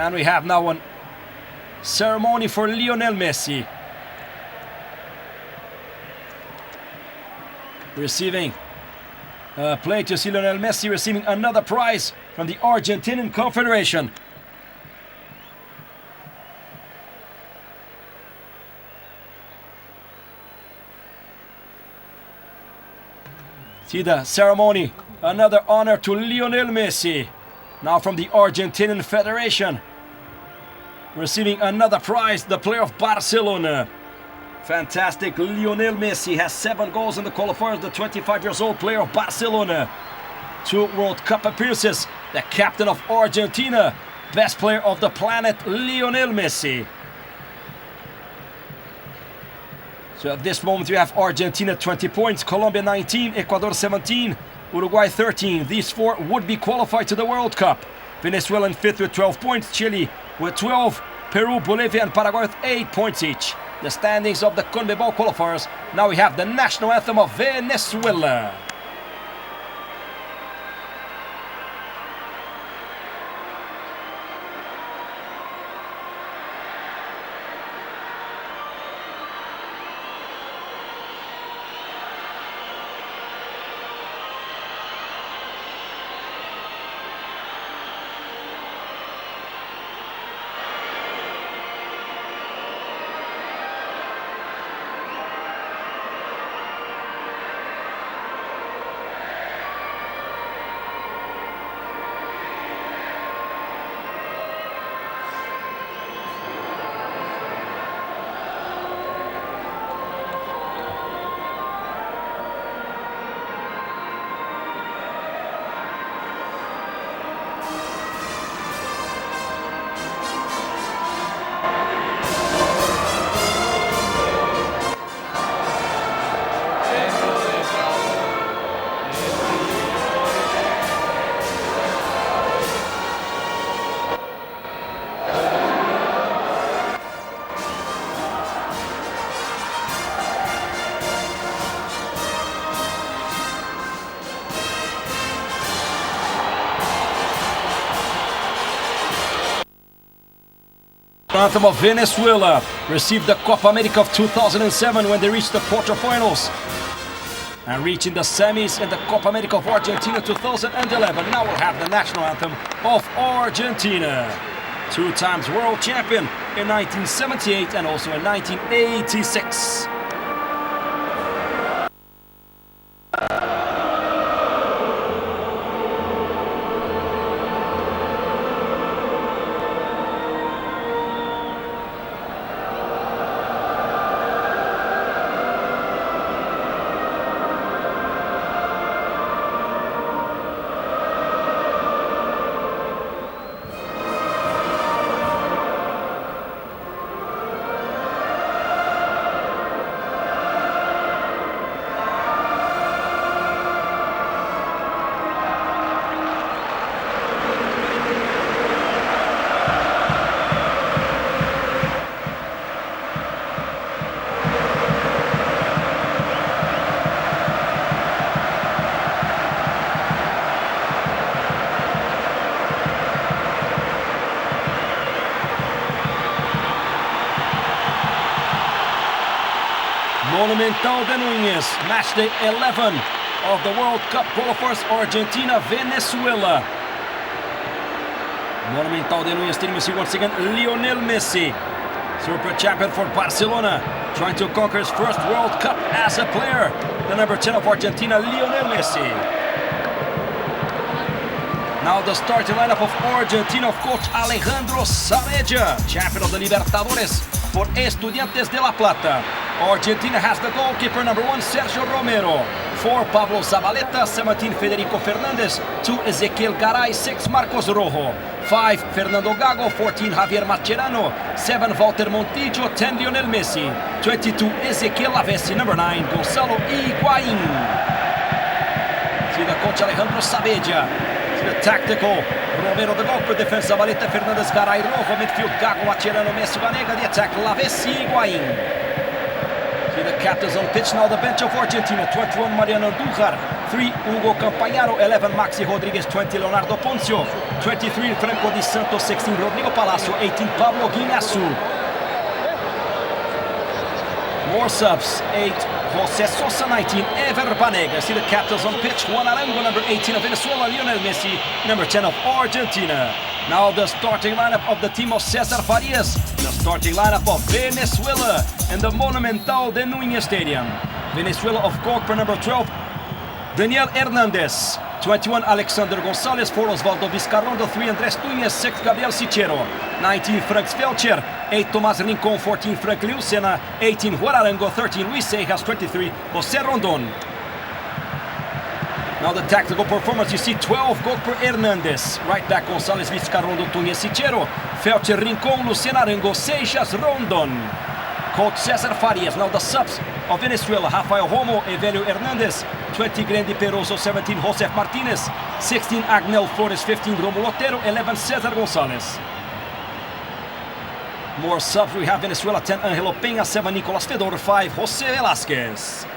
And we have now one ceremony for Lionel Messi. Receiving play to see Lionel Messi receiving another prize from the Argentinian Confederation. See the ceremony, another honor to Lionel Messi. Now from the Argentinian Federation. Receiving another prize, the player of Barcelona. Fantastic, Lionel Messi has 7 goals in the qualifiers, the 25 years old player of Barcelona. 2 World Cup appearances, the captain of Argentina, best player of the planet, Lionel Messi. So at this moment we have Argentina 20 points, Colombia 19, Ecuador 17, Uruguay 13. These 4 would be qualified to the World Cup. Venezuela in 5th with 12 points, Chile with 12, Peru, Bolivia and Paraguay with 8 points each. The standings of the CONMEBOL qualifiers. Now we have the national anthem of Venezuela. Anthem of Venezuela received the Copa America of 2007 when they reached the quarterfinals and reaching the semis in the Copa America of Argentina 2011. Now we'll have the national anthem of Argentina. 2 times world champion in 1978 and also in 1986. Monumental de Núñez, match day 11 of the World Cup qualifiers, Argentina, Venezuela. Monumental de Núñez Stadium, you see once again Lionel Messi, super champion for Barcelona, trying to conquer his first World Cup as a player. The number 10 of Argentina, Lionel Messi. Now the starting lineup of Argentina of coach Alejandro Zabaleta, champion of the Libertadores for Estudiantes de La Plata. Argentina has the goalkeeper, number 1, Sergio Romero. 4, Pablo Zabaleta. 17, Federico Fernández. 2, Ezequiel Garay. 6, Marcos Rojo. 5, Fernando Gago. 14, Javier Mascherano. 7, Walter Montillo. 10, Lionel Messi. 22, Ezequiel Lavezzi. Number 9, Gonzalo Higuaín. See the coach Alejandro Zabaleta. See the tactical Romero, the goalkeeper, defense Zabaleta, Fernández, Garay, Rojo, midfield Gago, Mascherano, Messi, Vanega, the attack Lavezzi, Higuaín. The captains on pitch now, the bench of Argentina. 21, Mariano Andújar. 3, Hugo Campagnaro. 11, Maxi Rodriguez. 20, Leonardo Poncio. 23, Franco Di Santos. 16, Rodrigo Palacio. 18, Pablo Guiñazú. More subs. 8, José Sosa. 19, Ever Banega. See the captains on pitch. Juan Arango, number 18 of Venezuela. Lionel Messi, number 10 of Argentina. Now the starting lineup of the team of César Farias. The starting lineup of Venezuela in the Monumental de Núñez Stadium. Venezuela of goalkeeper number 12, Daniel Hernández. 21, Alexander González. 4, Osvaldo Vizcarrondo. 3, Andrés Núñez. 6, Gabriel Sichero. 19, Frank Felcher. 8, Tomás Rincón. 14, Franklin Lucena. 18, Juan Arango. 13, Luis Seijas. 23, José Rondón. Now the tactical performance, you see 12, goalkeeper Hernández. Right back, González, Vizcarrondo, Túñez, Sichero. Felcher, Rincón, Lucena, Arango, Seijas, Rondón. Coach César Farias. Now the subs of Venezuela. Rafael Romo, Evelio Hernández. 20, Grande Peroso. 17, Josef Martínez. 16, Agnel Flores. 15, Romulo Otero. 11, César González. More subs, we have Venezuela. 10, Angelo Peña. 7, Nicolás Fedor. 5, José Velázquez.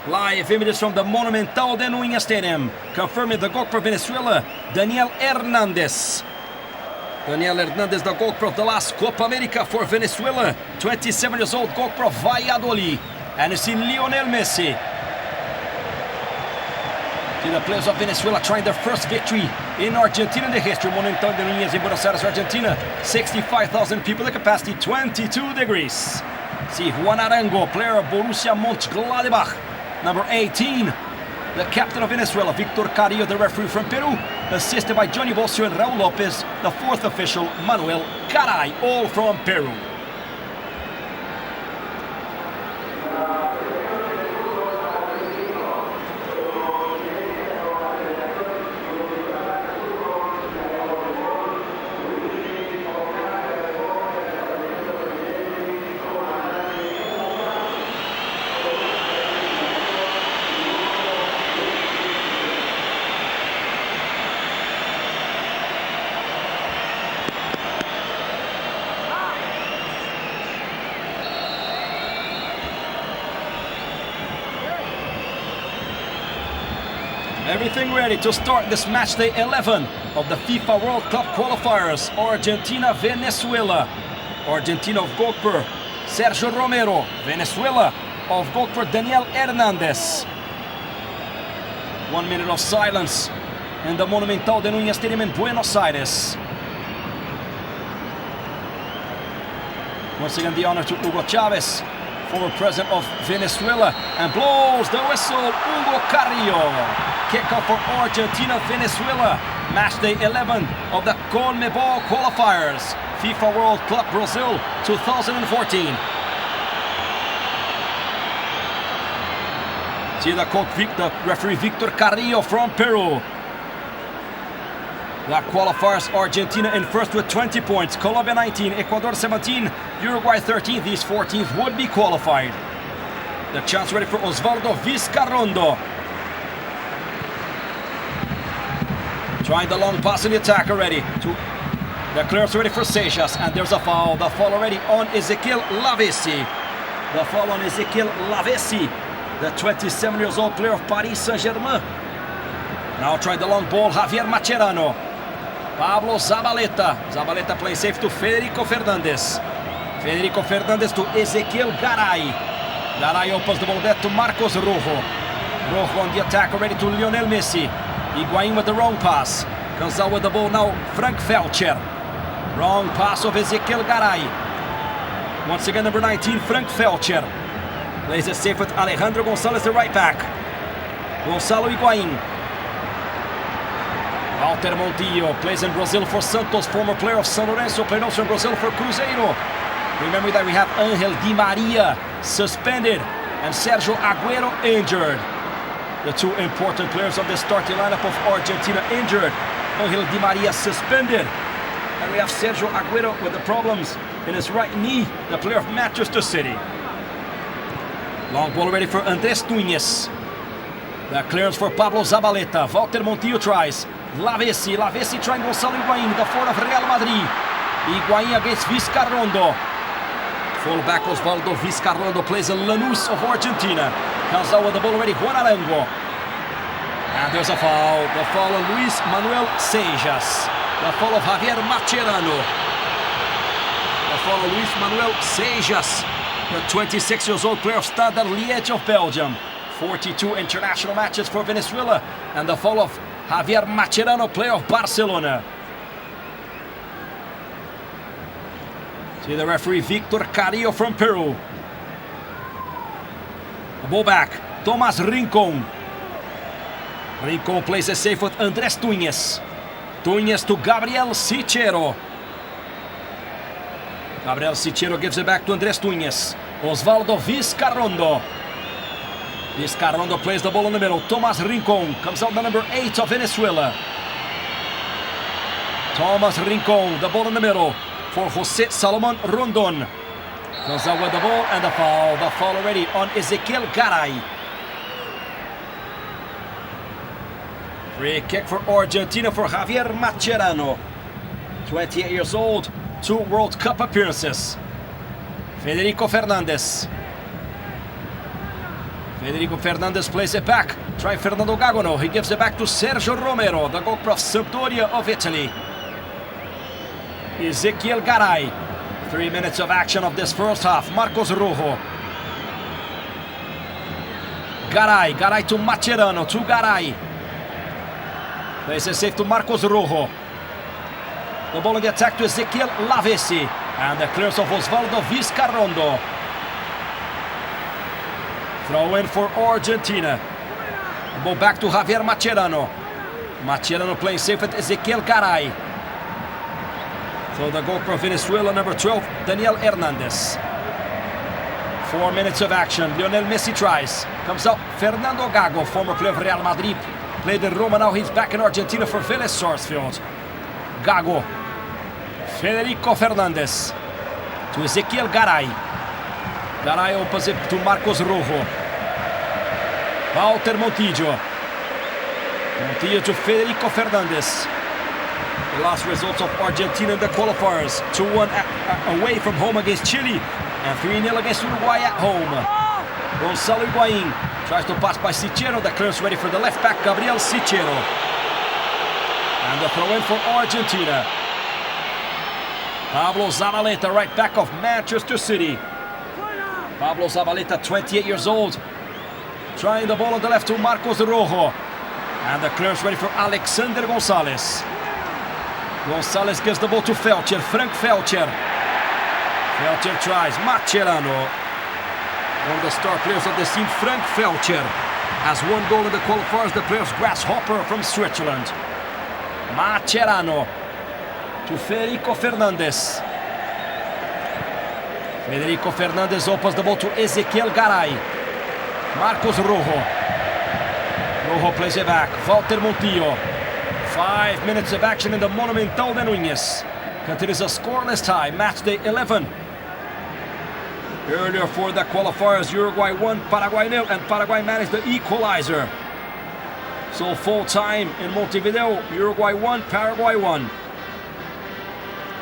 Live images from the Monumental de Núñez Stadium, confirming the goalkeeper Venezuela, Daniel Hernández. Daniel Hernández, the goalkeeper of the last Copa America for Venezuela, 27 years old, goalkeeper of Valladolid. And you see Lionel Messi. See the players of Venezuela trying their first victory in Argentina in the history. Monumental de Núñez in Buenos Aires, Argentina. 65,000 people, the capacity 22 degrees. See Juan Arango, player of Borussia Mönchengladbach. Number 18, the captain of Venezuela, Víctor Carrillo, the referee from Peru, assisted by Johnny Bosio and Raúl López, the fourth official, Manuel Garay, all from Peru. Everything ready to start this match day 11 of the FIFA World Cup qualifiers. Argentina, Venezuela. Argentina of goalkeeper Sergio Romero. Venezuela of goalkeeper Daniel Hernández. 1 minute of silence in the Monumental de Núñez Stadium in Buenos Aires. Once again, the honor to Hugo Chávez, former president of Venezuela, and blows the whistle, Hugo Carrillo. Kickoff for Argentina, Venezuela. Match day 11 of the CONMEBOL qualifiers. FIFA World Cup Brazil 2014. See the coach, the referee Víctor Carrillo from Peru. The qualifiers, Argentina in first with 20 points. Colombia 19, Ecuador 17, Uruguay 13. These 4 teams would be qualified. The chance ready for Osvaldo Vizcarrondo. Trying the long pass in the attack already. The clearance ready for Seijas, and there's a foul. The foul already on Ezequiel Lavezzi. The foul on Ezequiel Lavezzi, the 27 years old player of Paris Saint-Germain. Now trying the long ball, Javier Mascherano. Pablo Zabaleta. Zabaleta plays safe to Federico Fernández. Federico Fernández to Ezequiel Garay. Garay opens the ball there to Marcos Rojo. Rojo on the attack already to Lionel Messi. Higuaín with the wrong pass. Gonzalo with the ball now, Frank Felcher. Wrong pass of Ezequiel Garay. Once again, number 19, Frank Felcher. Plays it safe with Alejandro González, the right back. Gonzalo Higuaín. Walter Montillo plays in Brazil for Santos, former player of São Lourenço, played also in Brazil for Cruzeiro. Remember that we have Angel Di Maria suspended and Sergio Agüero injured. The two important players of the starting lineup of Argentina injured. Angel Di Maria suspended. And we have Sergio Agüero with the problems in his right knee, the player of Manchester City. Long ball ready for Andrés Núñez. The clearance for Pablo Zabaleta. Walter Montillo tries. Lavezzi trying Gonzalo Higuaín, the forward of Real Madrid. Higuaín against Vizcarrondo. Fullback Osvaldo Vizcarrondo plays in Lanús of Argentina. Gonzalo with the ball already, Juan Arango. And there's a foul. The foul of Luis Manuel Seijas. The foul of Javier Mascherano. The foul of Luis Manuel Seijas, the 26 years old player of Stade Liège of Belgium. 42 international matches for Venezuela. And the foul of Javier Mascherano, player of Barcelona. See the referee, Víctor Carrillo from Peru. The ball back, Tomás Rincón. Rincón plays it safe with Andrés Túñez. Túñez to Gabriel Sichero. Gabriel Sichero gives it back to Andrés Túñez. Osvaldo Vizcarrondo. Vizcarrondo plays the ball in the middle. Tomás Rincón comes out the number 8 of Venezuela. Tomás Rincón, the ball in the middle for José Salomón Rondón. Goes out with the ball and the foul. The foul already on Ezequiel Garay. Free kick for Argentina for Javier Mascherano. 28 years old, 2 World Cup appearances. Federico Fernández. Federico Fernández plays it back. Try Fernando Gago now. He gives it back to Sergio Romero, the goalkeeper of Sampdoria of Italy. Ezequiel Garay. 3 minutes of action of this first half. Marcos Rojo. Garay to Mascherano, to Garay. Plays it safe to Marcos Rojo. The ball in the attack to Ezequiel Lavezzi. And the clearance of Osvaldo Vizcarrondo. Throw in for Argentina. The ball back to Javier Mascherano. Mascherano playing safe with Ezequiel Garay. So the goal for Venezuela, number 12, Daniel Hernández. 4 minutes of action. Lionel Messi tries. Comes out Fernando Gago, former player of Real Madrid. Played in Roma, now he's back in Argentina for Vélez Sarsfield. Gago. Federico Fernández. To Ezequiel Garay. Garay opens it to Marcos Rojo. Walter Montillo. Montillo to Federico Fernández. The last results of Argentina in the qualifiers. 2-1 away from home against Chile. And 3-0 against Uruguay at home. Gonzalo Higuaín tries to pass by Sichero. The clearance ready for the left back, Gabriel Sichero. And the throw in for Argentina. Pablo Zabaleta, right back of Manchester City. Pablo Zabaleta, 28 years old. Trying the ball on the left to Marcos Rojo. And the clearance ready for Alexander González. González gives the ball to Felcher, Frank Felcher. Felcher tries, Mascherano. One of the star players of the team, Frank Felcher, has 1 goal in the qualifiers. The player's grasshopper from Switzerland. Mascherano to Federico Fernández. Federico Fernández opens the ball to Ezequiel Garay. Marcos Rojo. Rojo plays it back. Walter Montillo. 5 minutes of action in the Monumental de Núñez. Continues a scoreless tie. Match day 11. Earlier for the qualifiers, Uruguay 1, Paraguay 0, and Paraguay managed the equalizer. So full time in Montevideo, Uruguay 1, Paraguay 1.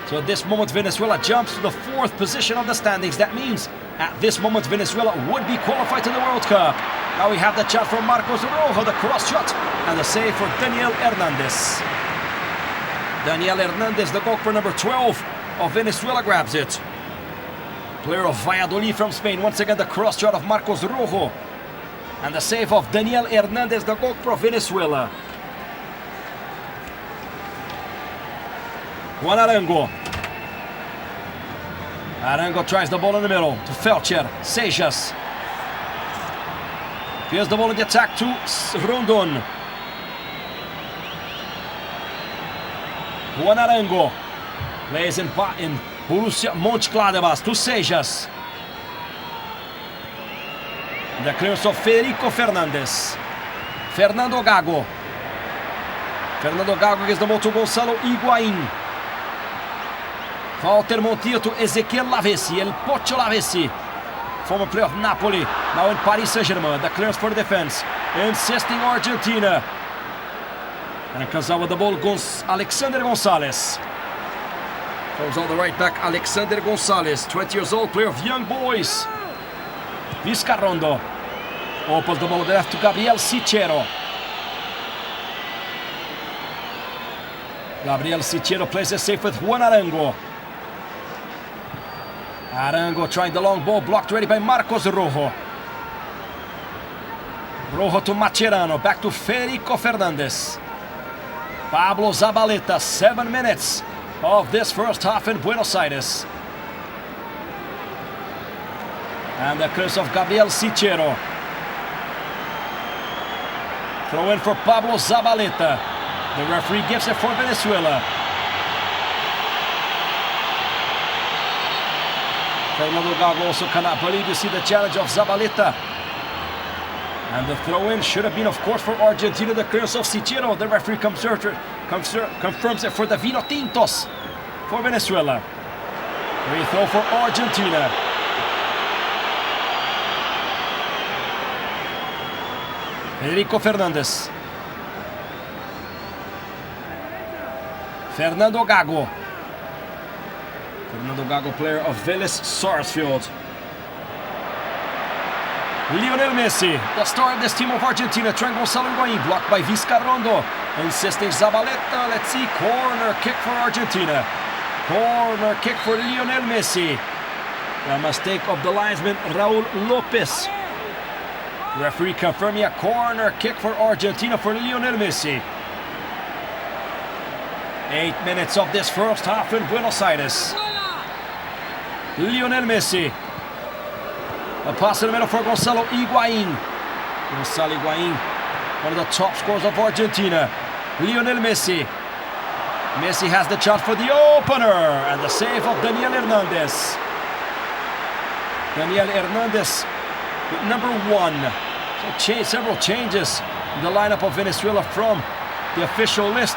So at this moment, Venezuela jumps to the 4th position of the standings. That means at this moment, Venezuela would be qualified to the World Cup. Now we have the shot from Marcos Rojo, the cross shot, and the save for Daniel Hernández. Daniel Hernández, the goalkeeper number 12 of Venezuela, grabs it. Player of Valladolid from Spain. Once again, the cross shot of Marcos Rojo. And the save of Daniel Hernández, the goalkeeper of Venezuela. Juan Arango. Arango tries the ball in the middle to Felcher. Seijas. Here's the ball in the attack to Rondon. Juan Arango plays in Borussia Mönchengladbach to Seijas. The clearance of Federico Fernández. Fernando Gago. Fernando Gago gives the ball to Gonzalo Higuaín. Walter Montillo to Ezequiel Lavezzi. El Pocho Lavezzi, former player of Napoli, now in Paris Saint-Germain. The clearance for the defense, insisting Argentina. And comes out with the ball, Alexander González. Comes out the right back, Alexander González, 20 years old, player of Young Boys. Vizcarrondo opens the ball on the left to Gabriel Sichero. Gabriel Sichero plays it safe with Juan Arango. Arango trying the long ball, blocked ready by Marcos Rojo. Rojo to Mascherano, back to Federico Fernández. Pablo Zabaleta, 7 minutes of this first half in Buenos Aires. And the cross of Gabriel Sichero. Throw in for Pablo Zabaleta. The referee gives it for Venezuela. Fernando Gago also cannot believe to see the challenge of Zabaleta. And the throw-in should have been, of course, for Argentina. The clearance of Sichero. The referee confirms it for the Vino Tintos for Venezuela. Free throw for Argentina. Federico Fernández. Fernando Gago. Fernando Gago, player of Vélez Sarsfield. Lionel Messi, the star of this team of Argentina, trying Gonzalo Higuaín, blocked by Vizcarrondo, insisting Zabaleta. Let's see, corner kick for Argentina. Corner kick for Lionel Messi. The mistake of the linesman Raúl López. Referee confirming a corner kick for Argentina for Lionel Messi. 8 minutes of this first half in Buenos Aires. Lionel Messi. A pass in the middle for Gonzalo Higuaín. Gonzalo Higuaín, one of the top scorers of Argentina. Lionel Messi. Messi has the chance for the opener. And the save of Daniel Hernández. Daniel Hernández with number 1. So several changes in the lineup of Venezuela from the official list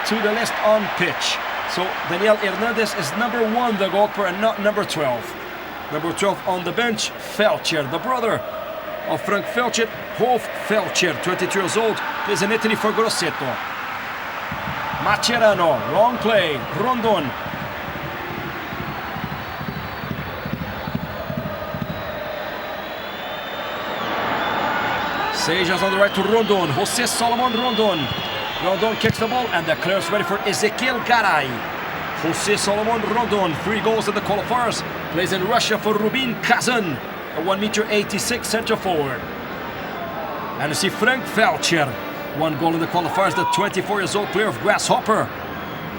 to the list on pitch. So Daniel Hernández is number 1, the goalkeeper, and not number 12. Number 12 on the bench, Felcher, the brother of Frank Felcher, Rolf Felcher, 22 years old, plays in Italy for Grosseto. Mascherano, wrong play, Rondon. Sejas on the right to Rondon, José Solomon Rondon. Rondon kicks the ball and the clearance ready for Ezequiel Garay. José Solomon Rondon, 3 goals in the qualifiers. Plays in Russia for Rubin Kazan, a 1.86 m center forward. And you see Frank Felcher, 1 goal in the qualifiers, the 24 years old player of Grasshopper.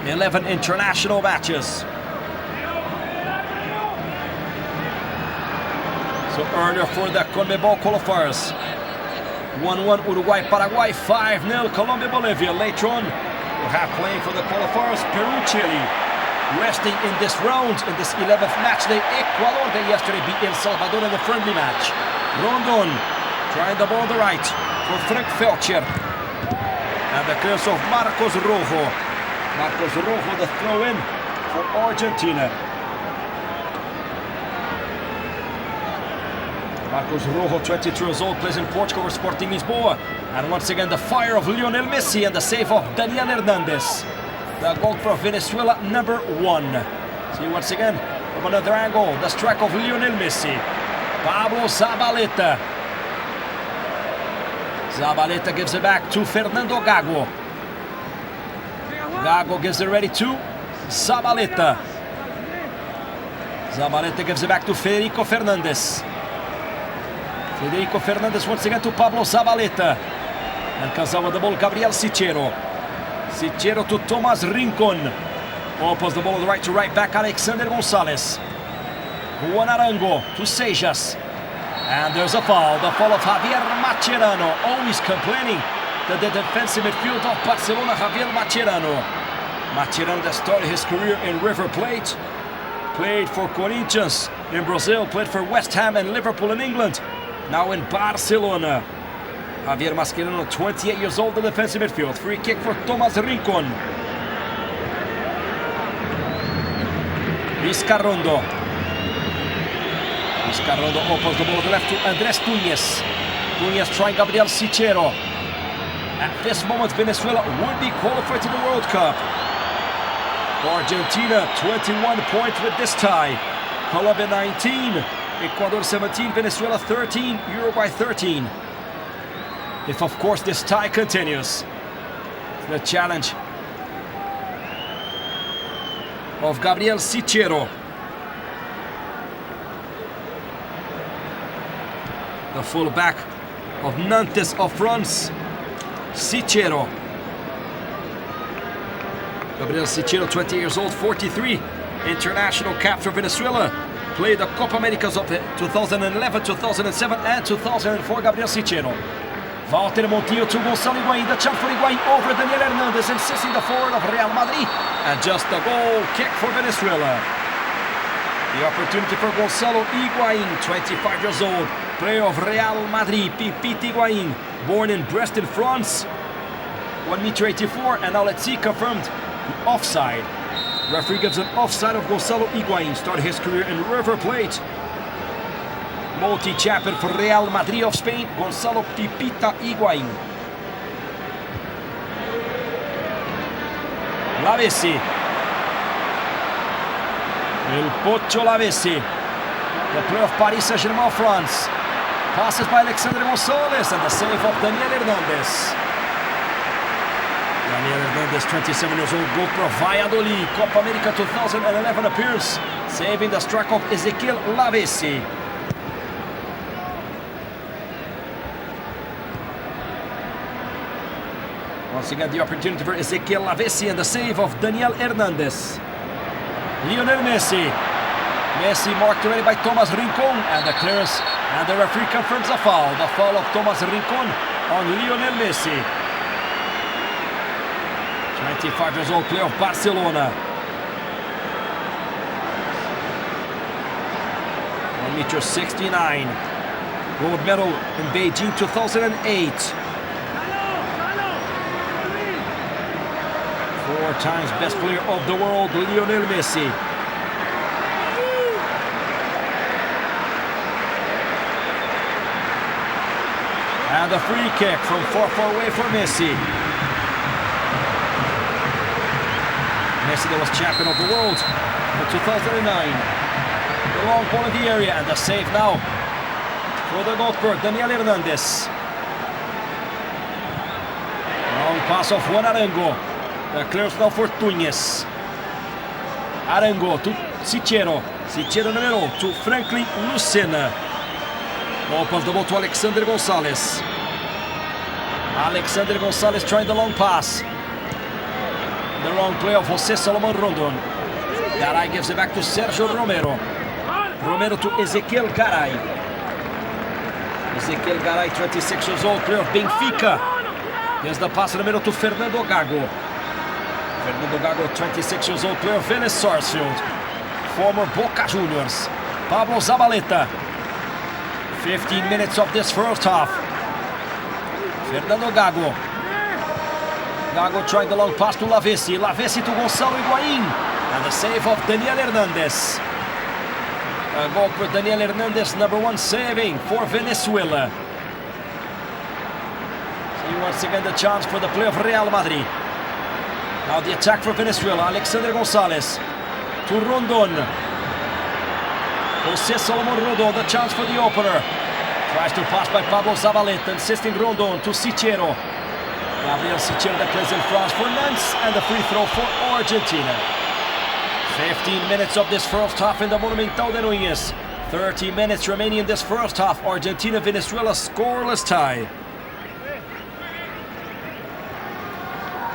11 international matches. So earlier for the CONMEBOL qualifiers. 1-1 Uruguay-Paraguay, 5-0 Colombia-Bolivia. Later on, we'll have playing for the qualifiers Peru-Chile. Resting in this round, in this 11th match day, Ecuador, they yesterday beat El Salvador in the friendly match. Rondon trying the ball on the right for Frank Felcher. And the curse of Marcos Rojo. Marcos Rojo, the throw-in for Argentina. Marcos Rojo, 22 years old, plays in Portugal for Sporting Lisboa. And once again, the fire of Lionel Messi and the save of Daniel Hernández. The goalkeeper of Venezuela, number 1. See once again, from another angle, the strike of Lionel Messi. Pablo Zabaleta. Zabaleta gives it back to Fernando Gago. Gago gives it ready to Zabaleta. Zabaleta gives it back to Federico Fernández. Federico Fernández once again to Pablo Zabaleta. And comes out with the ball, Gabriel Sichero. Sichero to Tomás Rincón. Opens the ball on the right to right back, Alexander González. Juan Arango to Sejas. And there's a foul. The foul of Javier Mascherano. Always complaining that the defensive midfield of Barcelona, Javier Mascherano. Mascherano that started his career in River Plate. Played for Corinthians in Brazil. Played for West Ham and Liverpool in England. Now in Barcelona. Javier Mascherano, 28 years old, the defensive midfield. Free kick for Tomás Rincón. Vizcarrondo. Vizcarrondo opens the ball to the left to Andrés Túñez. Túñez trying Gabriel Sichero. At this moment, Venezuela would be qualified to the World Cup. Argentina, 21 points with this tie. Colombia 19, Ecuador 17, Venezuela 13, Uruguay 13. If, of course, this tie continues, the challenge of Gabriel Sichero. The fullback of Nantes of France, Sichero. Gabriel Sichero, 20 years old, 43, international cap for Venezuela. Played the Copa Americas of 2011, 2007 and 2004, Gabriel Sichero. Walter Montillo to Gonzalo Higuaín, the chance for Higuaín over Daniel Hernandez, insisting the forward of Real Madrid, and just a goal kick for Venezuela. The opportunity for Gonzalo Higuaín, 25 years old, player of Real Madrid, Pipita Higuaín, born in Brest in France, 1m84, and now let's see, confirmed the offside. Referee gives an offside of Gonzalo Higuaín, started his career in River Plate. Multi-champion for Real Madrid of Spain, Gonzalo Pipita Higuaín. Lavezzi. El Pocho Lavezzi. The player of Paris Saint-Germain, France. Passes by Alexandre Gonzalez and the save of Daniel Hernandez. Daniel Hernandez, 27 years old, goalkeeper of Valladolid, Copa America 2011 appearance, saving the strike of Ezequiel Lavezzi. Once again, the opportunity for Ezequiel Lavezzi and the save of Daniel Hernandez. Lionel Messi. Messi marked already by Thomas Rincon, and the clearance, and the referee confirms a foul. The foul of Thomas Rincon on Lionel Messi. 25 years old, player of Barcelona. 1m69. Gold medal in Beijing 2008. 4 times best player of the world, Lionel Messi. And a free kick from far away for Messi. Messi that was champion of the world in 2009. The long ball in the area and the save now for the goalkeeper, Daniel Hernandez. Long pass of Juan Arango. The clearance now for Túñez. Arango to Sichero. Sichero in the middle to Franklin Lucena. Opens the ball to Alexander Gonzalez. Alexander Gonzalez trying the long pass. The wrong play of José Salomón Rondón. Garay gives it back to Sergio Romero. Romero to Ezequiel Garay. Ezequiel Garay, 26 years old, player of Benfica. Here's the pass in the middle to Fernando Gago. Fernando Gago, 26 years old, player of Vélez Sarsfield. Former Boca Juniors. Pablo Zabaleta. 15 minutes of this first half. Fernando Gago. Gago trying the long pass to Lavezzi. Lavezzi to Gonzalo Higuaín. And the save of Daniel Hernandez. A goal for Daniel Hernandez, number 1 saving for Venezuela. See once again the chance for the play of Real Madrid. Now the attack for Venezuela. Alexander Gonzalez to Rondón. José Salomón Rondón, the chance for the opener. Tries to pass by Pablo Zabaleta, insisting Rondón to Sichero. Gabriel Sichero that plays in France for Nantes, and the free throw for Argentina. 15 minutes of this first half in the Monumental de Núñez. 30 minutes remaining in this first half. Argentina-Venezuela scoreless tie.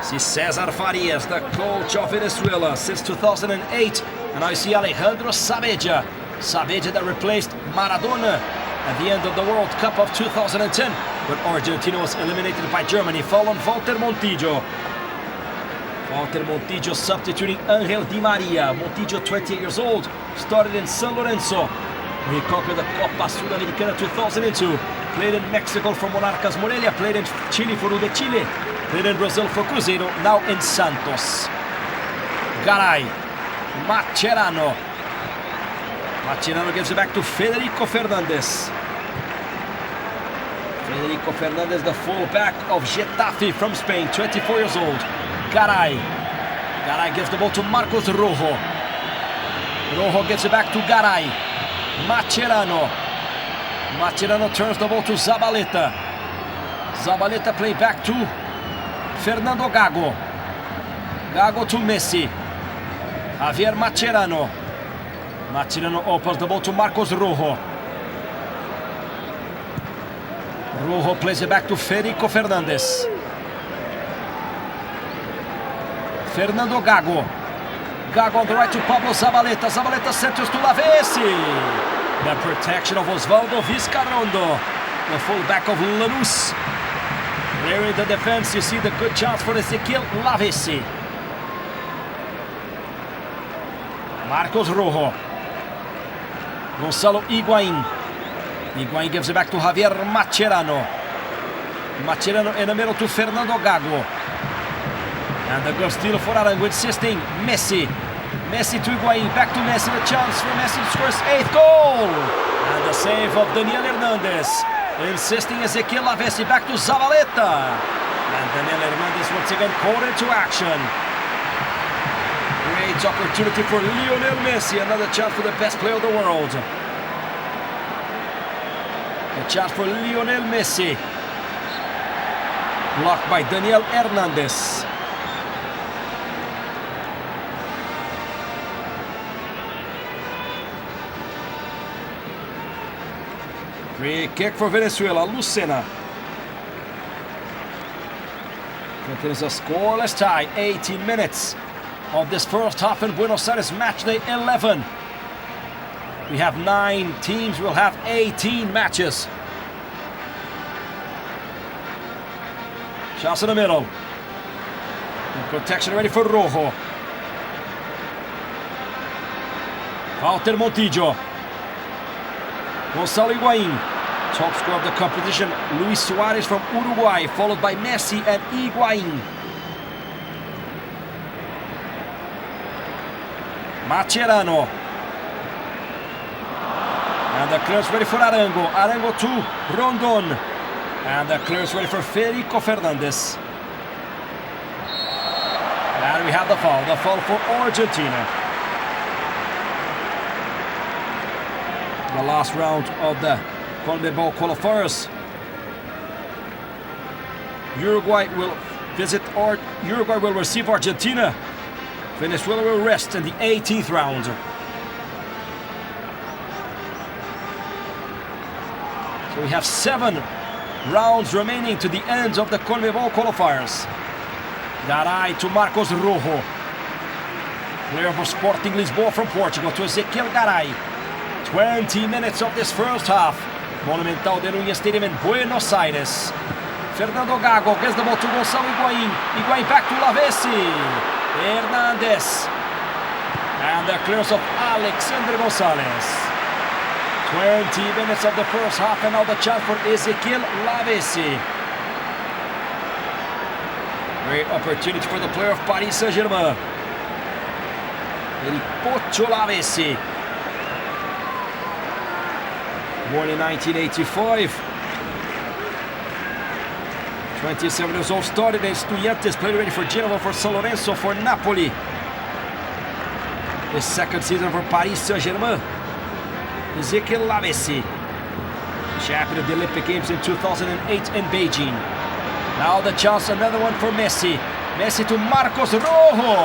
See César Farias, the coach of Venezuela since 2008. And I see Alejandro Saavedra. Saavedra that replaced Maradona at the end of the World Cup of 2010. But Argentina was eliminated by Germany, following Walter Montillo. Walter Montillo substituting Ángel Di María. Montillo, 28 years old, started in San Lorenzo. He conquered the Copa Sudamericana 2002. Played in Mexico for Monarcas Morelia. Played in Chile for UD Chile. Played in Brazil for Cruzeiro. Now in Santos. Garay. Mascherano. Mascherano gives it back to Federico Fernández. Federico Fernández, the fullback of Getafe from Spain, 24 years old. Garay. Garay gives the ball to Marcos Rojo. Rojo gives it back to Garay. Mascherano. Mascherano turns the ball to Zabaleta. Zabaleta play back to Fernando Gago. Gago to Messi. Javier Mascherano. Mascherano opens the ball to Marcos Rojo. Rojo plays it back to Federico Fernández. Fernando Gago. Gago on the right to Pablo Zabaleta. Zabaleta centers to Lavezzi. The protection of Osvaldo Vizcarrondo, the fullback of Lanús. Clearing the defense, you see the good chance for Ezequiel Lavezzi. Marcos Rojo. Gonzalo Higuaín. Higuaín gives it back to Javier Mascherano. Mascherano in the middle to Fernando Gago. And the good steal for Arango, insisting Messi. Messi to Higuaín, back to Messi, the chance for Messi to score his 8th goal. And the save of Daniel Hernandez. Insisting Ezequiel Lavezzi, back to Zabaleta. And Daniel Hernandez once again called into action. Great opportunity for Lionel Messi, another chance for the best player of the world. A chance for Lionel Messi. Blocked by Daniel Hernandez. Free kick for Venezuela, Lucena. Continues a scoreless tie, 18 minutes of this first half in Buenos Aires, match day 11. We have 9 teams, we'll have 18 matches. Shots in the middle. And protection ready for Rojo. Walter Montillo. Gonzalo Higuaín. Top scorer of the competition, Luis Suarez from Uruguay, followed by Messi and Higuaín. Mascherano. And the clearance ready for Arango. Arango to Rondon. And the clearance ready for Federico Fernández. And we have the foul for Argentina. The last round of the CONMEBOL qualifiers. Uruguay will receive Argentina. Venezuela will rest in the 18th round. So we have 7 rounds remaining to the end of the CONMEBOL qualifiers. Garay to Marcos Rojo. Player for Sporting Lisboa from Portugal to Ezequiel Garay. 20 minutes of this first half. Monumental de Núñez Stadium in Buenos Aires. Fernando Gago gets the ball to Gonzalo Higuaín. Higuaín back to Lavezzi. Hernández. And the clearance of Alexander González. 20 minutes of the first half, and now the chance for Ezequiel Lavezzi. Great opportunity for the player of Paris Saint-Germain. El Pocho Lavezzi. Born in 1985. 27 years old, started in Estudiantes, played ready for Genoa, for San Lorenzo, for Napoli. His second season for Paris Saint-Germain. Ezequiel Lavezzi, champion of the Olympic Games in 2008 in Beijing. Now the chance, another one for Messi. Messi to Marcos Rojo.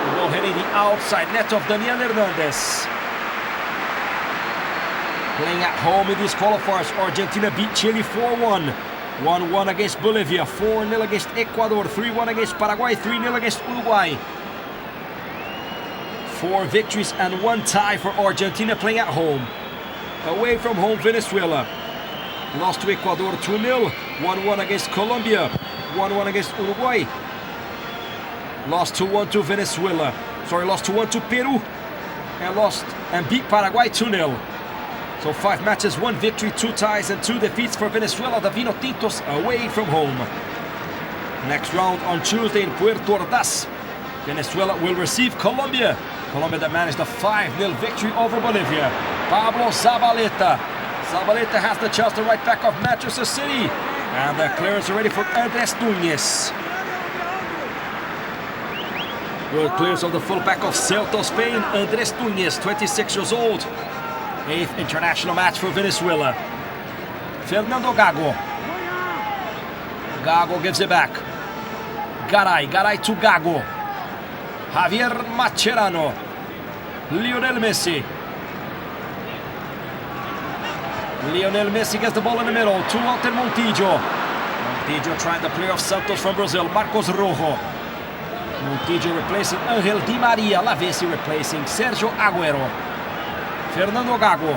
The ball hitting the outside net of Daniel Hernandez. Playing at home in these qualifiers, Argentina beat Chile 4-1. 1-1 against Bolivia, 4-0 against Ecuador, 3-1 against Paraguay, 3-0 against Uruguay. 4 victories and 1 tie for Argentina playing at home. Away from home, Venezuela lost to Ecuador 2-0, 1-1 against Colombia, 1-1 against Uruguay. Lost 2-1 to Venezuela. Lost 2-1 to Peru and beat Paraguay 2-0. So 5 matches, 1 victory, 2 ties and 2 defeats for Venezuela, the Vino Tintos, away from home. Next round on Tuesday in Puerto Ordaz. Venezuela will receive Colombia. Colombia that managed a 5-0 victory over Bolivia. Pablo Zabaleta. Zabaleta has the chance to right back of Manchester City. And the clearance ready for Andrés Núñez. Good clearance of the fullback of Celta, Spain, Andrés Núñez, 26 years old. 8th international match for Venezuela. Fernando Gago. Gago gives it back. Garay to Gago. Javier Mascherano. Lionel Messi. Lionel Messi gets the ball in the middle. To Walter Montillo. Montillo trying to play off Santos from Brazil. Marcos Rojo. Montillo replacing Angel Di Maria. Lavezzi replacing Sergio Agüero. Fernando Gago.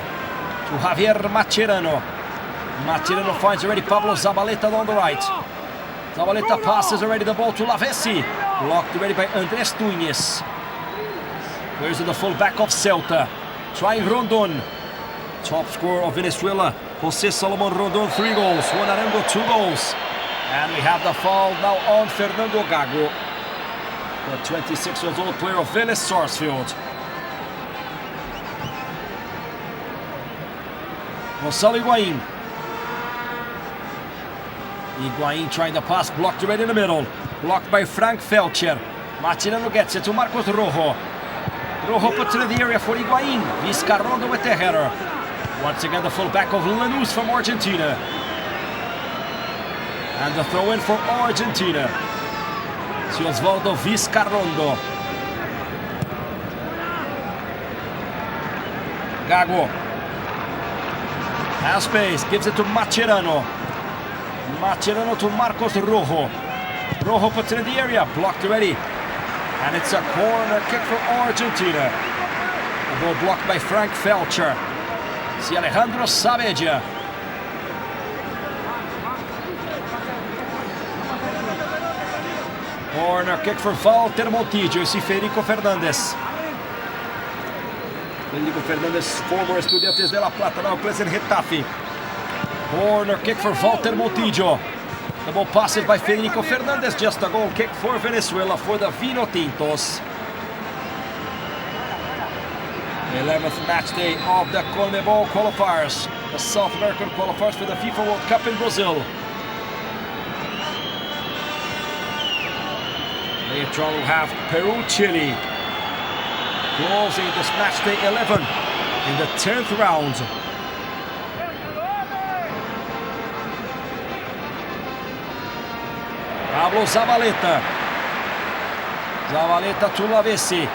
To Javier Mascherano. Mascherano finds already Pablo Zabaleta on the right. Zabaleta passes already the ball to Lavezzi. Blocked already by Andrés Núñez. Where's the fullback of Celta? Trying Rondon. Top scorer of Venezuela, José Salomón Rondon, 3 goals. Juan Arango, 2 goals. And we have the foul now on Fernando Gago, the 26-year-old player of Vélez Sarsfield. Gonzalo Higuaín. Higuaín trying to pass, blocked right in the middle. Blocked by Frank Felcher. Mascherano gets it to Marcos Rojo. Rojo puts it in the area for Higuaín. Vizcarrondo with the header. Once again, the fullback of Lanús from Argentina. And the throw-in for Argentina. It's Osvaldo Vizcarrondo. Gago. Has space, gives it to Mascherano. Mascherano to Marcos Rojo. Rojo puts it in the area, blocked already. And it's a corner kick for Argentina. The ball blocked by Frank Felcher. See Alejandro Zabaleta. Corner kick for Walter Montillo. See Federico Fernández. Federico Fernández, former Estudiantes de La Plata, now plays in Getafe. Corner kick for Walter Montillo. The ball passes by Federico Fernández. Just a goal kick for Venezuela for the Vino Tintos. 11th match day of the CONMEBOL qualifiers, the South American qualifiers for the FIFA World Cup in Brazil. Later on we'll have Peru-Chile, closing this match day 11 in the 10th round. Pablo Zabaleta. Zabaleta to Lavezzi.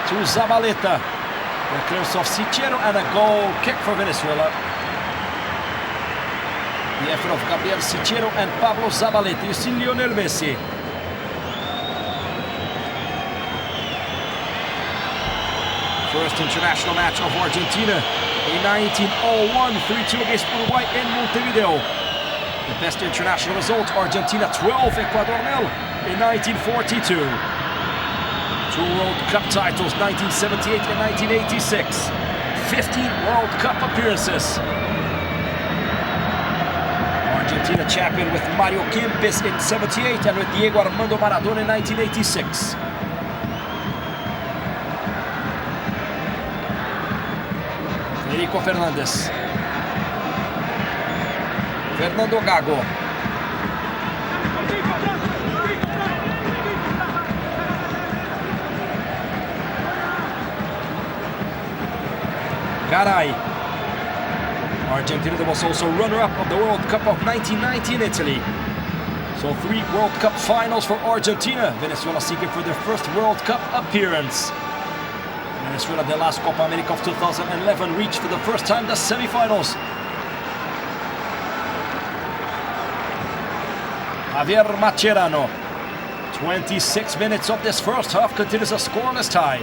To Zabaleta. The clearance of Sichero and a goal kick for Venezuela. The effort of Gabriel Sichero and Pablo Zabaleta. You see Lionel Messi. First international match of Argentina in 1901, 3-2 against Uruguay in Montevideo. The best international result, Argentina 12, Ecuador 0 in 1942. 2 World Cup titles, 1978 and 1986. 15 World Cup appearances. Argentina champion with Mario Kempes in 78 and with Diego Armando Maradona in 1986. Federico Fernández. Fernando Gago. Garay. Argentina was also runner-up of the World Cup of 1990 in Italy. So 3 World Cup finals for Argentina. Venezuela seeking for their first World Cup appearance. Venezuela, the last Copa America of 2011, reached for the first time the semi-finals. Javier Mascherano. 26 minutes of this first half continues a scoreless tie.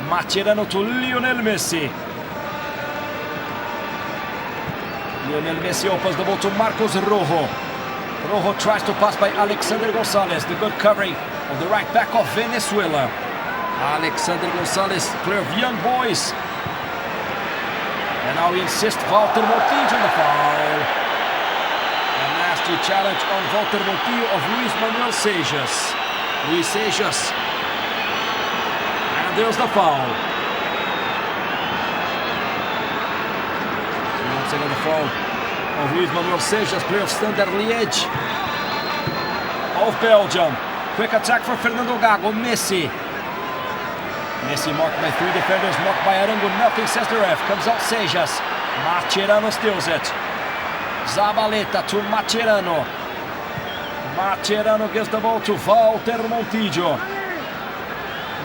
Mascherano to Lionel Messi. Lionel Messi opens the ball to Marcos Rojo. Rojo tries to pass by Alexander Gonzalez. The good covering of the right back of Venezuela. Alexander Gonzalez, player of young boys. And now he insists Walter Montillo in the foul. A nasty challenge on Walter Montillo of Luis Manuel Sejas. Luis Sejas. And there's the foul. Once again the foul of Luis Manuel Sejas, player of Standard Liège of Belgium. Quick attack for Fernando Gago. Messi. Messi marked by 3 defenders, marked by Arango. Nothing, says the ref. Comes out Sejas. Mascherano steals it. Zabaleta to Mascherano. Mascherano gives the ball to Walter Montillo.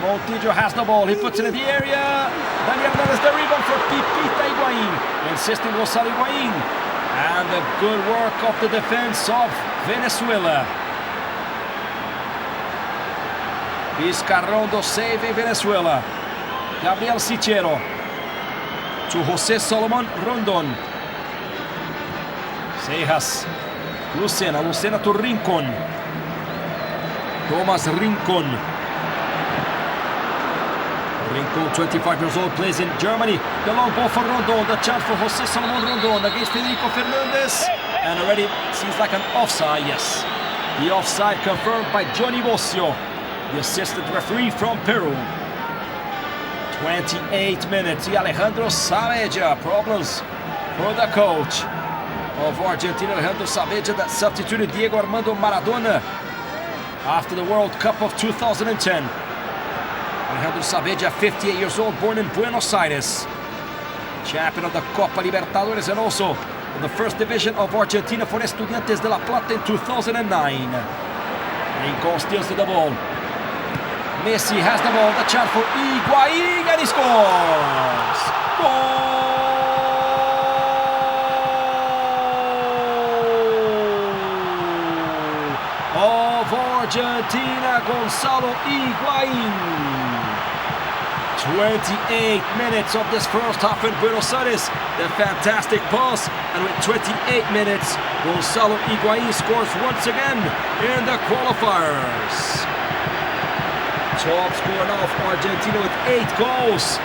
Montillo has the ball. He puts it in the area. Daniel Mendes the rebound for Pipita Higuaín. Insisting Gonzalo Higuaín. And the good work of the defense of Venezuela. Vizcarrondo saving Venezuela. Gabriel Sichero to José Solomon Rondon. Seijas. Lucena to Rincon. Thomas Rincon. Rincon, 25 years old, plays in Germany. The long ball for Rondon. The chance for José Solomon Rondon against Federico Fernández. And already seems like an offside, yes. The offside confirmed by Johnny Bocio, the assistant referee from Peru. 28 minutes. Alejandro Zabaleta. Problems for the coach of Argentina, Alejandro Zabaleta, that substituted Diego Armando Maradona after the World Cup of 2010. Alejandro Zabaleta, 58 years old, born in Buenos Aires. Champion of the Copa Libertadores and also in the first division of Argentina for Estudiantes de La Plata in 2009. Rincon steals the ball. Messi has the ball, the chance for Higuaín, and he scores! Goal of Argentina, Gonzalo Higuaín. 28 minutes of this first half in Buenos Aires. The fantastic pass, and with 28 minutes, Gonzalo Higuaín scores once again in the qualifiers. Top scorer now of Argentina with 8 goals